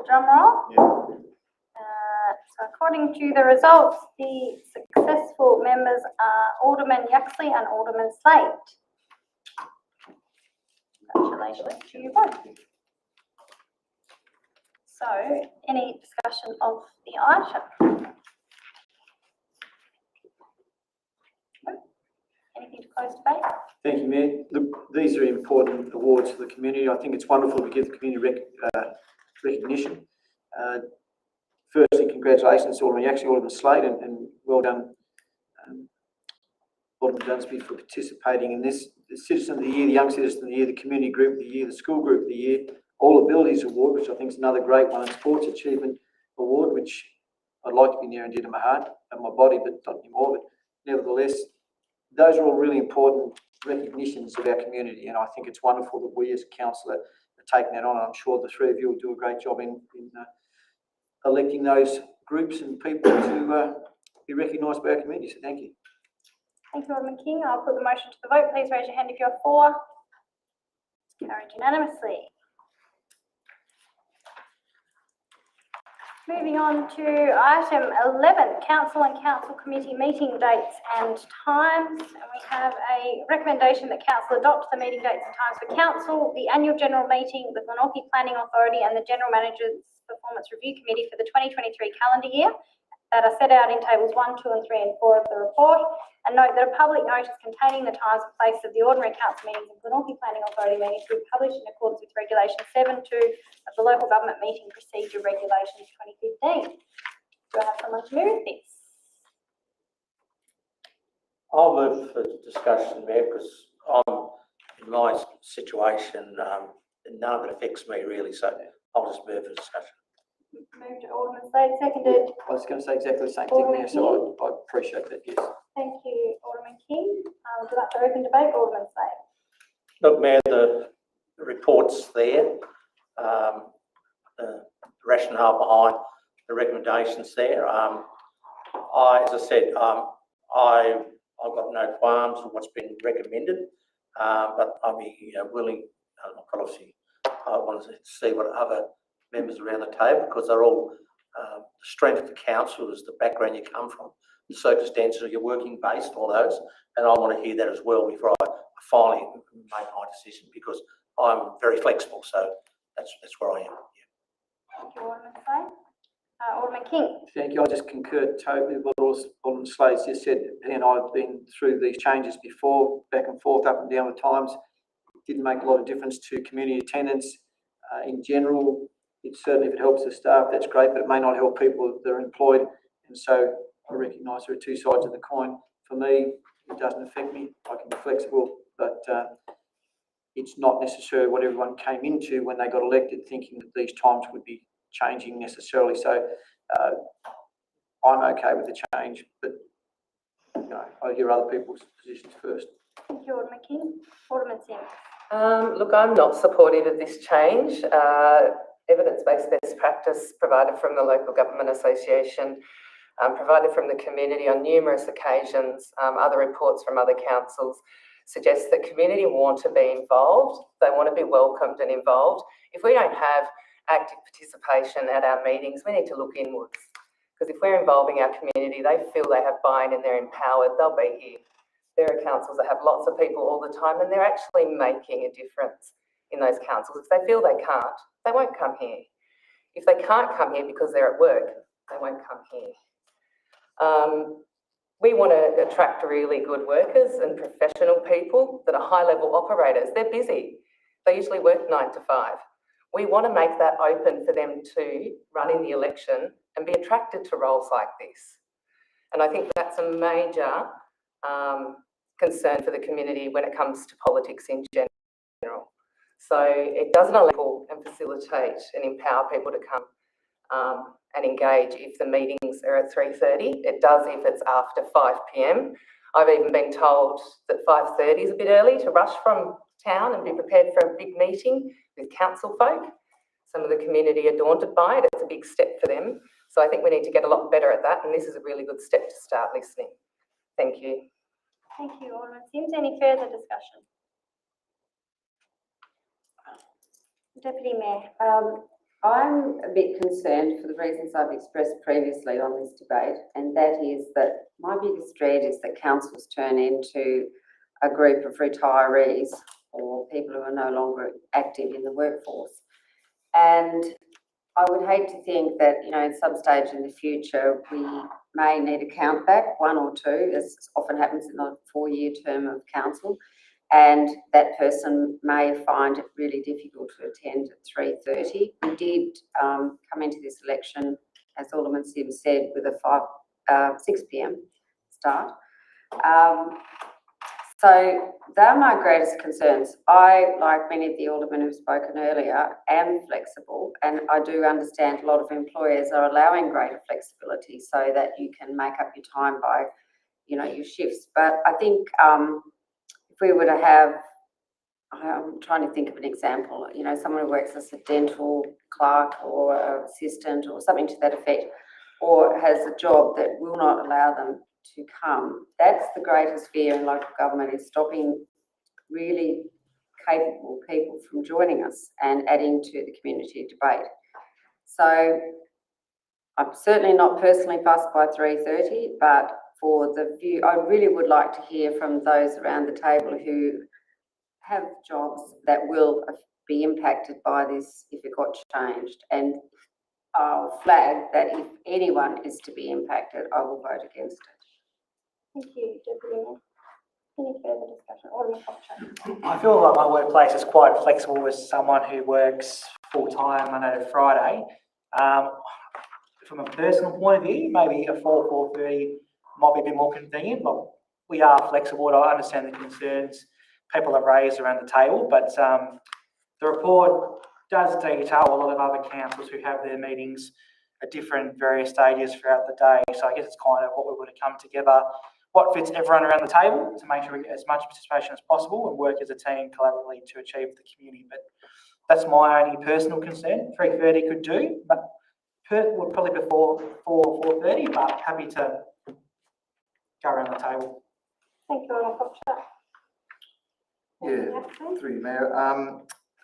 Drum roll. Yeah. So according to the results, the successful members are Alderman Yaxley and Alderman Slade. Congratulations to you both. So, any discussion of the item? No? Anything to close debate? Thank you, Mayor. Look, these are important awards for the community. I think it's wonderful to give the community recognition. Firstly, congratulations to Alderman Yaxley, Alderman Slade, and well done, Alderman Dunsby, for participating in this. The Citizen of the Year, the Young Citizen of the Year, the Community Group of the Year, the School Group of the Year, All Abilities Award, which I think is another great one, and Sports Achievement Award, which I'd like to be near and dear to my heart and my body, but not anymore. But nevertheless, those are all really important recognitions of our community, and I think it's wonderful that we as a council are taking that on. I'm sure the three of you will do a great job in electing those groups and people to be recognised by our community, so thank you. Thank you, Alderman King. I'll put the motion to the vote. Please raise your hand if you're for. Carried unanimously. Moving on to item 11, Council and Council Committee meeting dates and times. And we have a recommendation that Council adopt the meeting dates and times for Council, the annual general meeting, the Glenorchy Planning Authority and the General Manager's Performance Review Committee for the 2023 calendar year that are set out in tables 1, 2 and 3 and 4 of the report. And note that a public notice containing the times and place of the ordinary council meetings and Glenorchy Planning Authority meetings will be published in accordance with Regulation 7.2 of the Local Government Meeting Procedure Regulations 2015. Do I have someone to move this? I'll move for discussion, Mayor, because I'm in my situation, none of it affects me really, so I'll just move for discussion. Moved to Alderman Slade, seconded. I was going to say exactly the same thing there, so I appreciate that, yes. Thank you, Alderman King. Would you like to open debate, Alderman Slade? Look, Mayor, the report's there. The rationale behind the recommendations there. As I said, I've got no qualms with what's been recommended, but I'll be willing, obviously, I want to see what other members around the table, because they're all, the strength of the council is the background you come from, the circumstances of your working base, all those, and I want to hear that as well before I finally make my decision, because I'm very flexible, so that's where I am. Thank you, Alderman Slade. Alderman King. Thank you. I just concur totally with what Alderman Slade's just said. He and I have been through these changes before, back and forth, up and down at times. It didn't make a lot of difference to community attendance in general. It certainly, if it helps the staff, that's great, but it may not help people that are employed. And so I recognise there are two sides of the coin. For me, it doesn't affect me. I can be flexible, but it's not necessarily what everyone came into when they got elected, thinking that these times would be changing necessarily. So I'm okay with the change, but I hear other people's positions first. Thank you, Alderman King. Alderman Sims. Look, I'm not supportive of this change. Evidence-based best practice provided from the Local Government Association, provided from the community on numerous occasions, other reports from other councils suggest that community want to be involved. They want to be welcomed and involved. If we don't have active participation at our meetings, we need to look inwards. Because if we're involving our community, they feel they have buy-in and they're empowered, they'll be here. There are councils that have lots of people all the time and they're actually making a difference in those councils. If they feel they can't, they won't come here. If they can't come here because they're at work, they won't come here. We want to attract really good workers and professional people that are high-level operators. They're busy. They usually work 9 to 5. We want to make that open for them to run in the election and be attracted to roles like this. And I think that's a major concern for the community when it comes to politics in general. So it doesn't allow and facilitate and empower people to come and engage if the meetings are at 3:30. It does if it's after 5 p.m. I've even been told that 5:30 is a bit early to rush from town and be prepared for a big meeting with council folk. Some of the community are daunted by it. It's a big step for them. So I think we need to get a lot better at that, and this is a really good step to start listening. Thank you. Thank you, Alderman Sims. Any further discussion? Deputy Mayor. I'm a bit concerned for the reasons I've expressed previously on this debate, and that is that my biggest dread is that councils turn into a group of retirees or people who are no longer active in the workforce. And I would hate to think that, at some stage in the future, we may need a count back, 1 or 2, as often happens in the 4-year term of council. And that person may find it really difficult to attend at 3:30. We did come into this election, as Alderman Sims said, with a 6 p.m. start. So they're my greatest concerns. I, like many of the aldermen who've spoken earlier, am flexible, and I do understand a lot of employers are allowing greater flexibility so that you can make up your time by, your shifts. But I think if we were to have, I'm trying to think of an example, someone who works as a dental clerk or assistant or something to that effect, or has a job that will not allow them to come. That's the greatest fear in local government, is stopping really capable people from joining us and adding to the community debate. So I'm certainly not personally fussed by 3:30, but for the view, I really would like to hear from those around the table who have jobs that will be impacted by this if it got changed. And I'll flag that if anyone is to be impacted, I will vote against it. Thank you, Deputy Mayor. Any further discussion? Alderman Cochrane. I feel like my workplace is quite flexible as someone who works full-time Monday to Friday. From a personal point of view, maybe a 4:30 might be a bit more convenient, but we are flexible. I understand the concerns people have raised around the table, but the report does detail a lot of other councils who have their meetings at different various stages throughout the day. So I guess it's kind of what we would have come together what fits everyone around the table to make sure we get as much participation as possible and work as a team collaboratively to achieve the community. But that's my only personal concern. 3:30 could do, but would probably before 4:30, but happy to go around the table. Thank you, Alderman Cockshott. Yeah, through you, Mayor.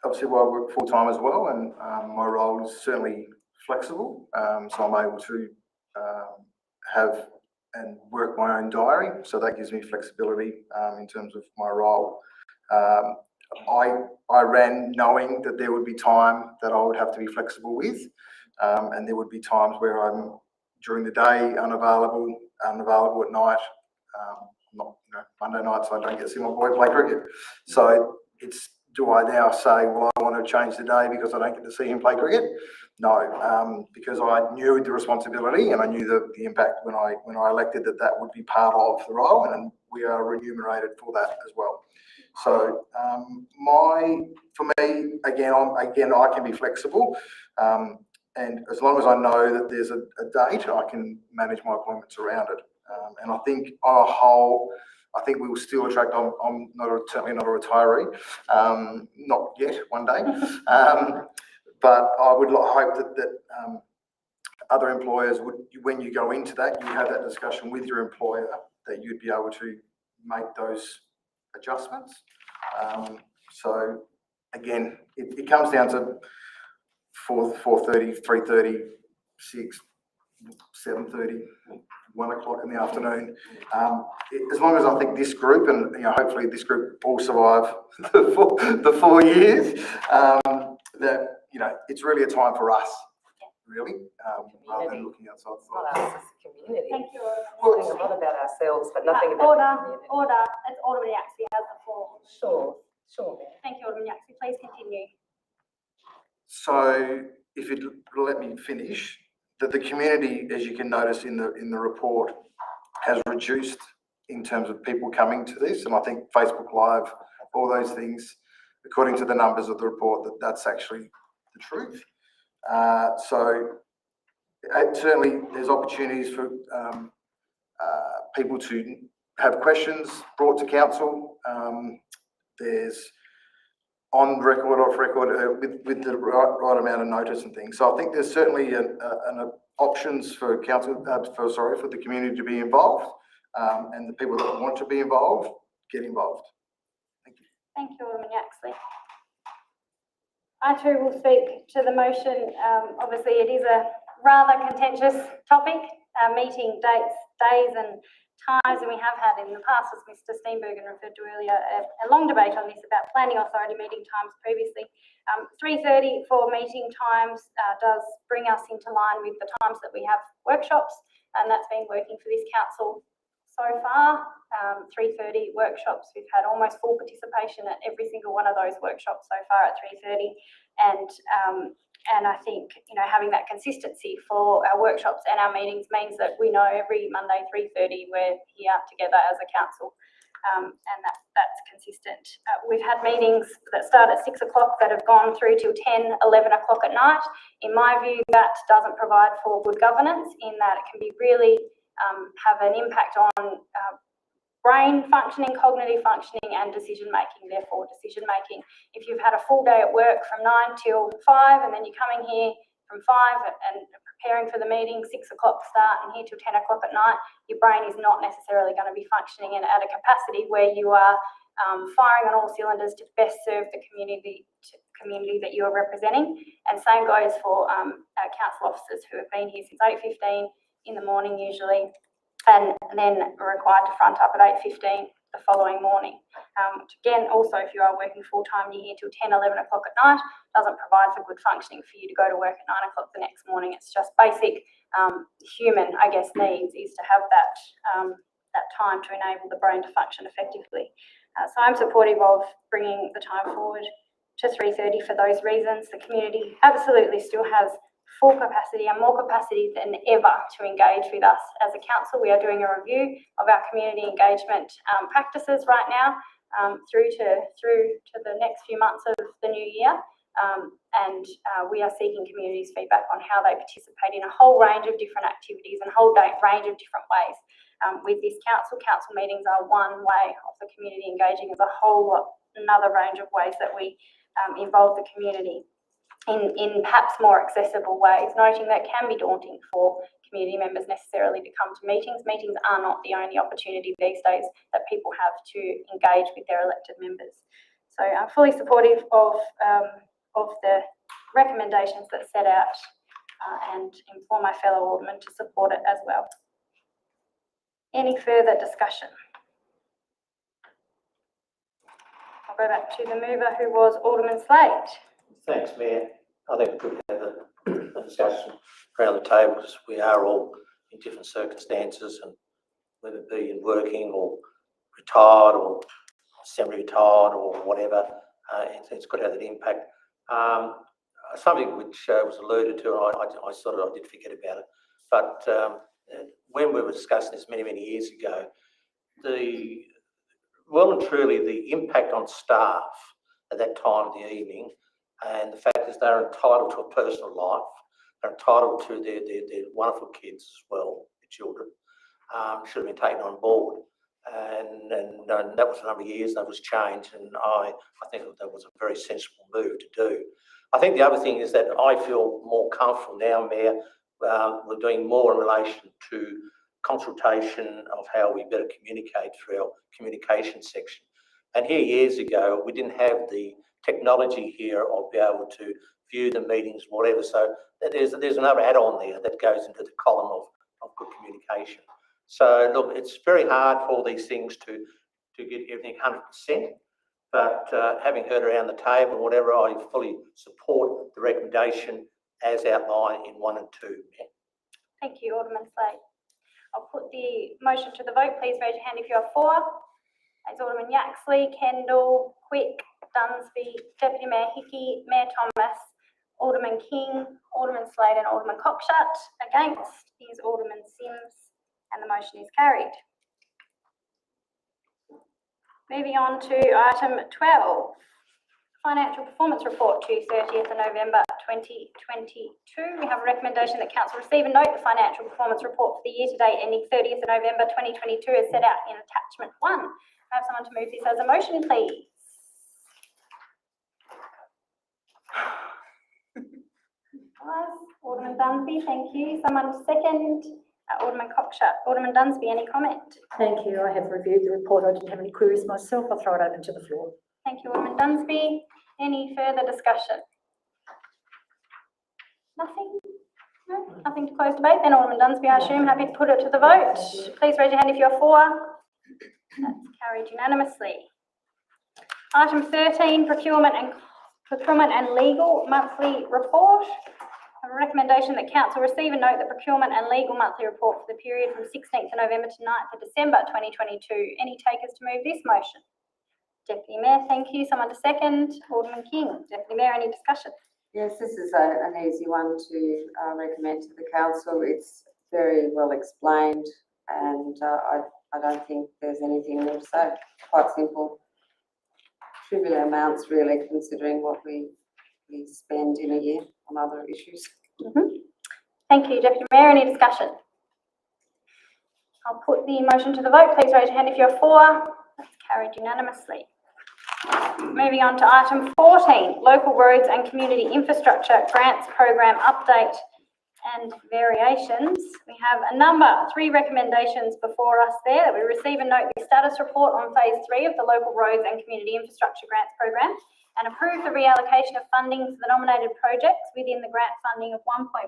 Obviously, I work full-time as well, and my role is certainly flexible, so I'm able to have and work my own diary, so that gives me flexibility in terms of my role. I ran knowing that there would be time that I would have to be flexible with, and there would be times where I'm during the day unavailable at night. Not, Monday nights I don't get to see my boy play cricket. So it's, do I now say, well, I want to change the day because I don't get to see him play cricket? No, because I knew the responsibility and I knew the impact when I elected that would be part of the role, and we are remunerated for that as well. So for me, again, I can be flexible, and as long as I know that there's a date, I can manage my appointments around it. And I think on a whole, I think we will still attract. I'm certainly not a retiree, not yet. One day, but I would hope that other employers would, when you go into that, you have that discussion with your employer that you'd be able to make those adjustments. So again, it comes down to 4:30, 3:30, 6, 7:30, 1 o'clock in the afternoon. As long as I think this group, and hopefully this group will survive the 4 years, that it's really a time for us, really, rather than looking outside. It's not us as a community. Thank you. We're saying a lot about ourselves, but nothing about the community. Order. It's Alderman Yaxley has the floor. Sure. Thank you, Alderman Yaxley. Please continue. So, if you'd let me finish, that the community, as you can notice in the report, has reduced in terms of people coming to this, and I think Facebook Live, all those things, according to the numbers of the report, that's actually the truth. So certainly there's opportunities for people to have questions brought to council. There's on record, off record, with the right amount of notice and things. So I think there's certainly an options for council, for the community to be involved, and the people that want to be involved get involved. Thank you. Thank you, Alderman Yaxley. I too will speak to the motion. Obviously, it is a rather contentious topic. Meeting dates, days, and times, and we have had in the past, as Mr. Steenbergen referred to earlier, a long debate on this about planning authority meeting times previously. 3:30 for meeting times does bring us into line with the times that we have workshops, and that's been working for this council so far. 3:30 workshops, we've had almost full participation at every single one of those workshops so far at 3:30, and I think having that consistency for our workshops and our meetings means that we know every Monday 3:30 we're here together as a council, and that's consistent. We've had meetings that start at 6 o'clock that have gone through till 10, 11 o'clock at night. In my view, that doesn't provide for good governance, in that it can be really have an impact on brain functioning, cognitive functioning, and decision-making, therefore decision-making. If you've had a full day at work from 9 till 5, and then you're coming here from 5 and preparing for the meeting, 6 o'clock start, and here till 10 o'clock at night, your brain is not necessarily going to be functioning and at a capacity where you are firing on all cylinders to best serve the community that you are representing. And same goes for our council officers who have been here since 8:15 in the morning usually, and then are required to front up at 8:15 the following morning. Which again, also if you are working full-time, you're here till 10, 11 o'clock at night, doesn't provide for good functioning for you to go to work at 9 o'clock the next morning. It's just basic human, needs is to have that time to enable the brain to function effectively. So I'm supportive of bringing the time forward to 3:30 for those reasons. The community absolutely still has full capacity and more capacity than ever to engage with us as a council. We are doing a review of our community engagement practices right now through to the next few months of the new year, and we are seeking community's feedback on how they participate in a whole range of different activities and a whole range of different ways. with this council. Council meetings are one way of the community engaging. There's a whole lot, another range of ways that we involve the community in perhaps more accessible ways, noting that can be daunting for community members necessarily to come to meetings. Meetings are not the only opportunity these days that people have to engage with their elected members. So I'm fully supportive of the recommendations that set out and implore my fellow aldermen to support it as well. Any further discussion? I'll go back to the mover, who was Alderman Slade. Thanks, Mayor. I think we could have a discussion around the table because we are all in different circumstances, and whether it be in working or retired or semi-retired or whatever, it's got to have that impact. Something which was alluded to, I did forget about it, but when we were discussing this many years ago, well and truly the impact on staff at that time of the evening, and the fact is they're entitled to a personal life, they're entitled to their wonderful kids as well, their children, should have been taken on board. And that was a number of years, that was changed, and I think that was a very sensible move to do. I think the other thing is that I feel more comfortable now, Mayor, we're doing more in relation to consultation of how we better communicate through our communication section. And here years ago, we didn't have the technology here of be able to view the meetings, whatever. So there's another add-on there that goes into the column of good communication. So look, it's very hard for all these things to get everything 100%, but having heard around the table or whatever, I fully support the recommendation as outlined in 1 and 2. Thank you, Alderman Slade. I'll put the motion to the vote. Please raise your hand if you are for. As Alderman Yaxley, Kendall, Quick, Dunsby, Deputy Mayor Hickey, Mayor Thomas, Alderman King, Alderman Slade and Alderman Cockshut. Against is Alderman Sims, and the motion is carried. Moving on to item 12, Financial Performance Report to 30th of November 2022. We have a recommendation that Council receive and note the Financial Performance Report for the year to date ending 30th of November 2022 as set out in attachment 1. I have someone to move this as a motion, please. Alderman Dunsby, thank you. Someone to second. Alderman Cockshut. Alderman Dunsby, any comment? Thank you. I have reviewed the report. I didn't have any queries myself. I'll throw it open to the floor. Thank you, Alderman Dunsby. Any further discussion? Nothing? No? Nothing to close debate. Then Alderman Dunsby, I assume, happy to put it to the vote. Please raise your hand if you're for. That's carried unanimously. Item 13, Procurement and Legal Monthly Report. A recommendation that Council receive and note the Procurement and Legal Monthly Report for the period from 16th of November to 9th of December 2022. Any takers to move this motion? Deputy Mayor, thank you. Someone to second. Alderman King. Deputy Mayor, any discussion? Yes, this is an easy one to recommend to the council. It's very well explained, and I don't think there's anything more to say. Quite simple. Trivial amounts, really, considering what we spend in a year on other issues. Thank you, Deputy Mayor. Any discussion? I'll put the motion to the vote. Please raise your hand if you're for. That's carried unanimously. Moving on to item 14, Local Roads and Community Infrastructure Grants Program Update and Variations. We have a 3 recommendations before us there that we receive and note the status report on phase 3 of the Local Roads and Community Infrastructure Grants Program and approve the reallocation of funding for the nominated projects within the grant funding of 1.157806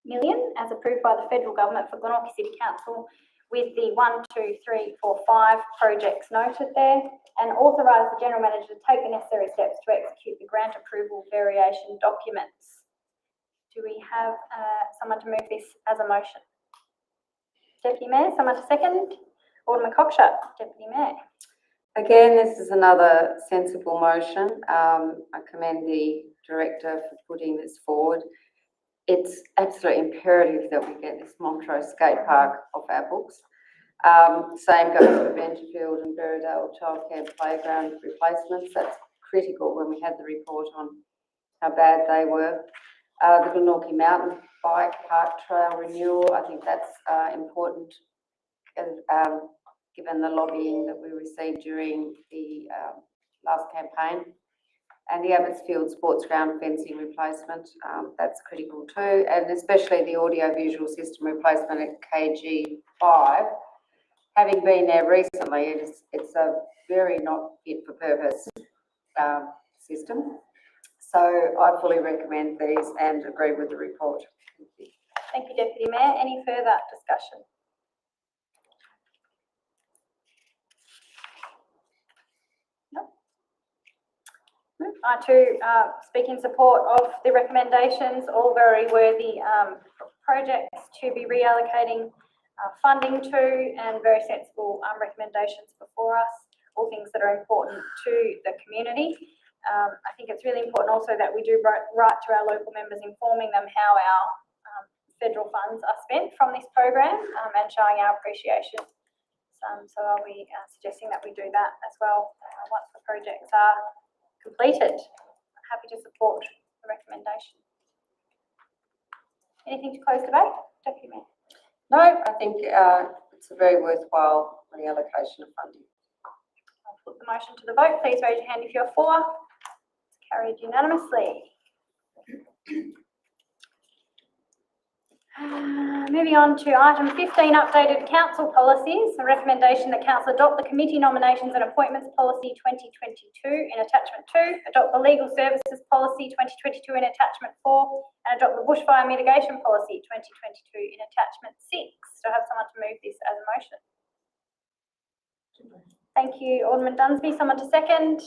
million as approved by the Federal Government for Glenorchy City Council, with the 1, 2, 3, 4, 5 projects noted there, and authorise the General Manager to take the necessary steps to execute the grant approval variation documents. Do we have someone to move this as a motion? Deputy Mayor, someone to second? Alderman Cockshut. Deputy Mayor. Again, this is another sensible motion. I commend the Director for putting this forward. It's absolutely imperative that we get this Montrose skate park off our books. Same goes for Bencherfield and Berrydale childcare playground replacements. That's critical when we had the report on how bad they were. The Glenorchy Mountain Bike Park Trail renewal, I think that's important, given the lobbying that we received during the last campaign. And the Abbotsfield Sports Ground fencing replacement, that's critical too, and especially the audio-visual system replacement at KG5. Having been there recently, it's a very not fit for purpose system. So I fully recommend these and agree with the report. Thank you, Deputy Mayor. Any further discussion? No. I too speak in support of the recommendations, all very worthy projects to be reallocating funding to, and very sensible recommendations before us, all things that are important to the community. I think it's really important also that we do write to our local members, informing them how our federal funds are spent from this program and showing our appreciation. So I'll be suggesting that we do that as well once the projects are completed. Happy to support the recommendation. Anything to close debate? Deputy Mayor. No, I think it's a very worthwhile reallocation of funding. I'll put the motion to the vote. Please raise your hand if you're for. It's carried unanimously. Moving on to item 15, updated council policies. A recommendation that council adopt the committee nominations and appointments policy 2022 in attachment 2, adopt the legal services policy 2022 in attachment 4, and adopt the bushfire mitigation policy 2022 in attachment 6. Do I have someone to move this as a motion? Thank you, Alderman Dunsby. Someone to second?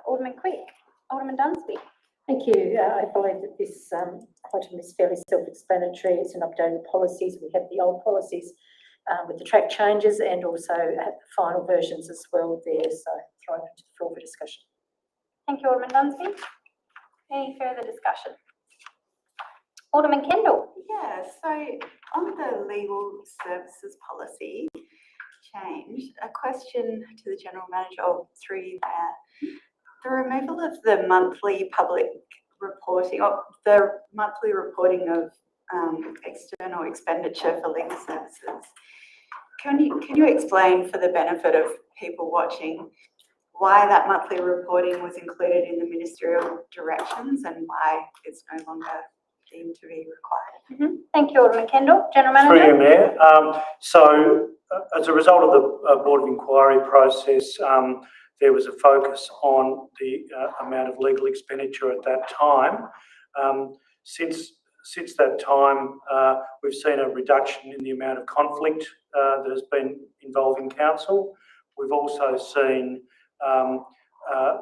Alderman Quick. Alderman Dunsby. Thank you. I believe that this item is fairly self-explanatory. It's an updated policies. We have the old policies with the track changes and also have the final versions as well there. So throw it to the floor for discussion. Thank you, Alderman Dunsby. Any further discussion? Alderman Kendall. Yeah, so on the legal services policy change, a question to the General Manager through you there. The removal of the monthly public reporting, or the monthly reporting of external expenditure for legal services. Can you explain, for the benefit of people watching, why that monthly reporting was included in the ministerial directions and why it's no longer deemed to be required? Thank you, Alderman Kendall. General Manager. Through you, Mayor. So as a result of the Board of Inquiry process, there was a focus on the amount of legal expenditure at that time. Since that time, we've seen a reduction in the amount of conflict that has been involving council. We've also seen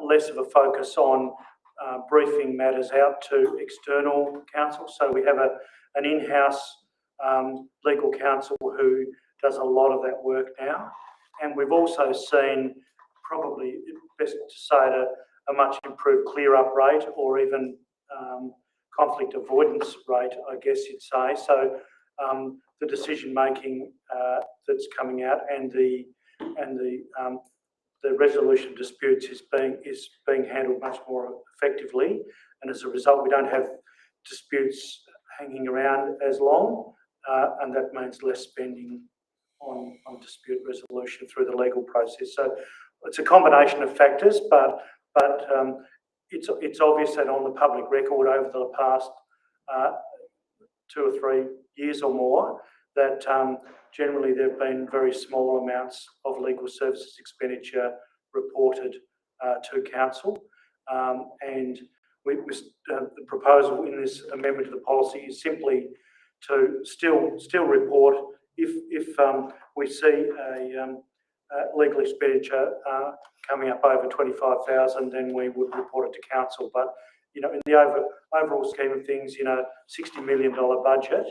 less of a focus on briefing matters out to external counsel. So we have an in-house legal counsel who does a lot of that work now. And we've also seen, probably best to say it, a much improved clear-up rate, or even conflict avoidance rate, I guess you'd say. So the decision-making that's coming out and the resolution of disputes is being handled much more effectively, and as a result, we don't have disputes hanging around as long, and that means less spending on dispute resolution through the legal process. So it's a combination of factors, but it's obvious that on the public record over the past 2 or 3 years or more, that generally there have been very small amounts of legal services expenditure reported to council, and the proposal in this amendment to the policy is simply to still report if we see a legal expenditure coming up over 25,000, then we would report it to council. But in the overall scheme of things, $60 million budget,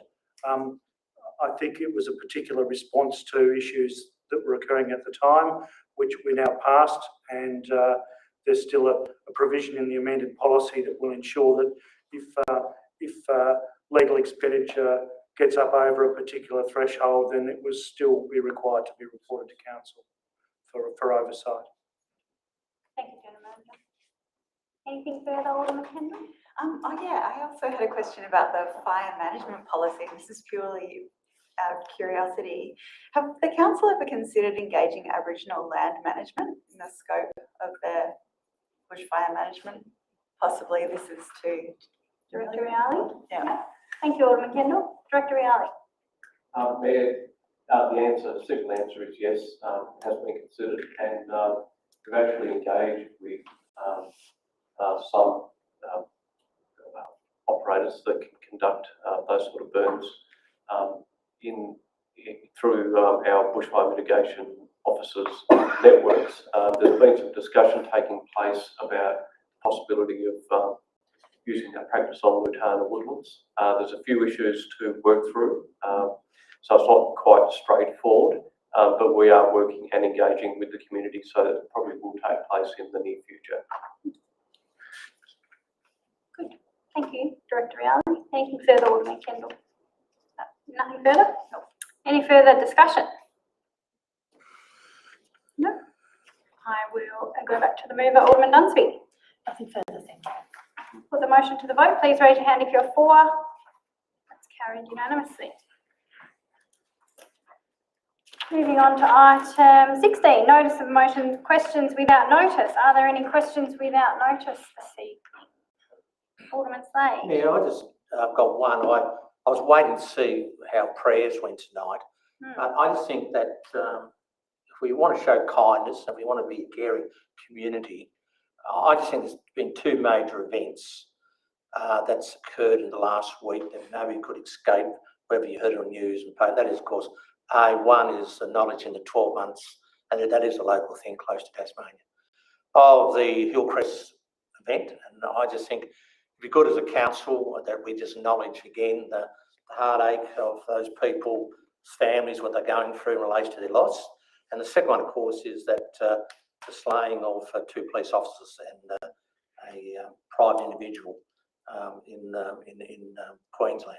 I think it was a particular response to issues that were occurring at the time, which we now passed, and there's still a provision in the amended policy that will ensure that if legal expenditure gets up over a particular threshold, then it will still be required to be reported to council for oversight. Thank you, General Manager. Anything further, Alderman Kendall? Oh yeah, I also had a question about the fire management policy. This is purely out of curiosity. Have the council ever considered engaging Aboriginal land management in the scope of their bushfire management? Possibly this is to Director Riali? Yeah. Thank you, Alderman Kendall. Director Riali? Mayor, the simple answer is yes, it has been considered, and we've actually engaged with some operators that can conduct those sort of burns through our bushfire mitigation officers networks. There's been some discussion taking place about the possibility of using that practice on Wutana woodlands. There's a few issues to work through, so it's not quite straightforward, but we are working and engaging with the community, so that probably will take place in the near future. Good. Thank you, Director Riali. Anything further, Alderman Kendall? Nothing further? No. Any further discussion? No. I will go back to the mover, Alderman Dunsby. Nothing further, thank you. Put the motion to the vote. Please raise your hand if you're for. That's carried unanimously. Moving on to item 16, notice of motion, questions without notice. Are there any questions without notice this evening? Alderman Slade. Yeah, I've got one. I was waiting to see how prayers went tonight. I just think that if we want to show kindness and we want to be a caring community, I just think there's been two major events that's occurred in the last week that nobody could escape, whether you heard it on news and paper. That is, of course, one is acknowledging the 12 months, and that is a local thing close to Tasmania, of the Hillcrest event. And I just think it'd be good as a council that we just acknowledge again the heartache of those people's families, what they're going through in relation to their loss. And the second one, of course, is that the slaying of two police officers and a private individual in Queensland.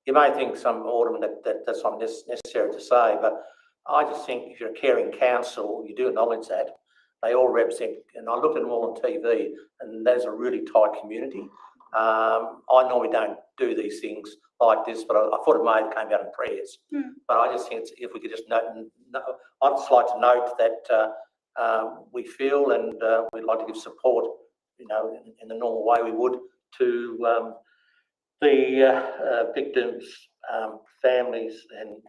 You may think, some aldermen, that's not necessary to say, but I just think if you're a caring council, you do acknowledge that. They all represent, and I looked at them all on TV, and there's a really tight community. I normally don't do these things like this, but I thought it may have come out in prayers. But I just think if we could just note, I'd just like to note that we feel and we'd like to give support, in the normal way we would to the victims' families and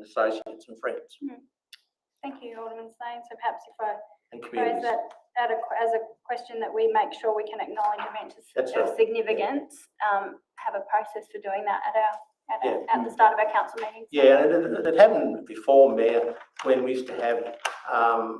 associates and friends. Thank you, Alderman Slade. So perhaps if I And pose communities. that as a question that we make sure we can acknowledge events That's of right. significance, have a process for doing that Yeah. at the start of our council meetings. Yeah, and it happened before, Mayor, when we used to have a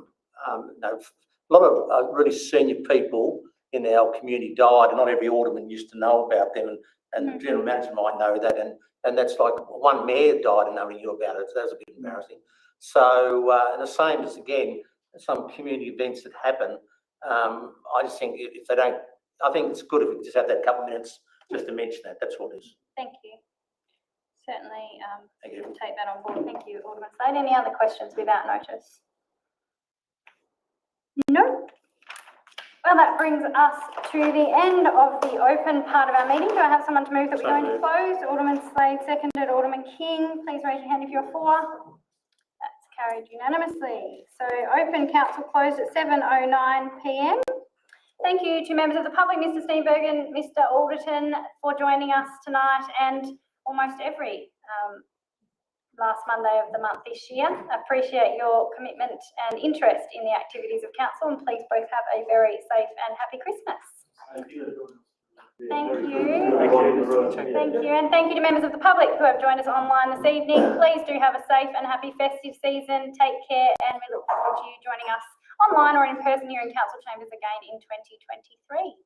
lot of really senior people in our community died, and not every alderman used to know about them, and the general manager might know that, and that's like one mayor died and nobody knew about it, so that was a bit embarrassing. So the same as, again, some community events that happen, I just think if they don't, I think it's good if we just have that couple of minutes just to mention that, that's what it is. Thank you. Certainly, Thank you. we'll take that on board. Thank you, Alderman Slade. Any other questions without notice? No. Well, that brings us to the end of the open part of our meeting. Do I have someone to move that we go into closed? Alderman Slade seconded. Alderman King, please raise your hand if you're for. That's carried unanimously. So open council closed at 7:09 p.m. Thank you to members of the public, Mr. Steenbergen, Mr. Alderton, for joining us tonight and almost every last Monday of the month this year. Appreciate your commitment and interest in the activities of council, and please both have a very safe and happy Christmas. Thank you. Thank you, and thank you to members of the public who have joined us online this evening. Please do have a safe and happy festive season. Take care, and we look forward to you joining us online or in person here in council chambers again in 2023.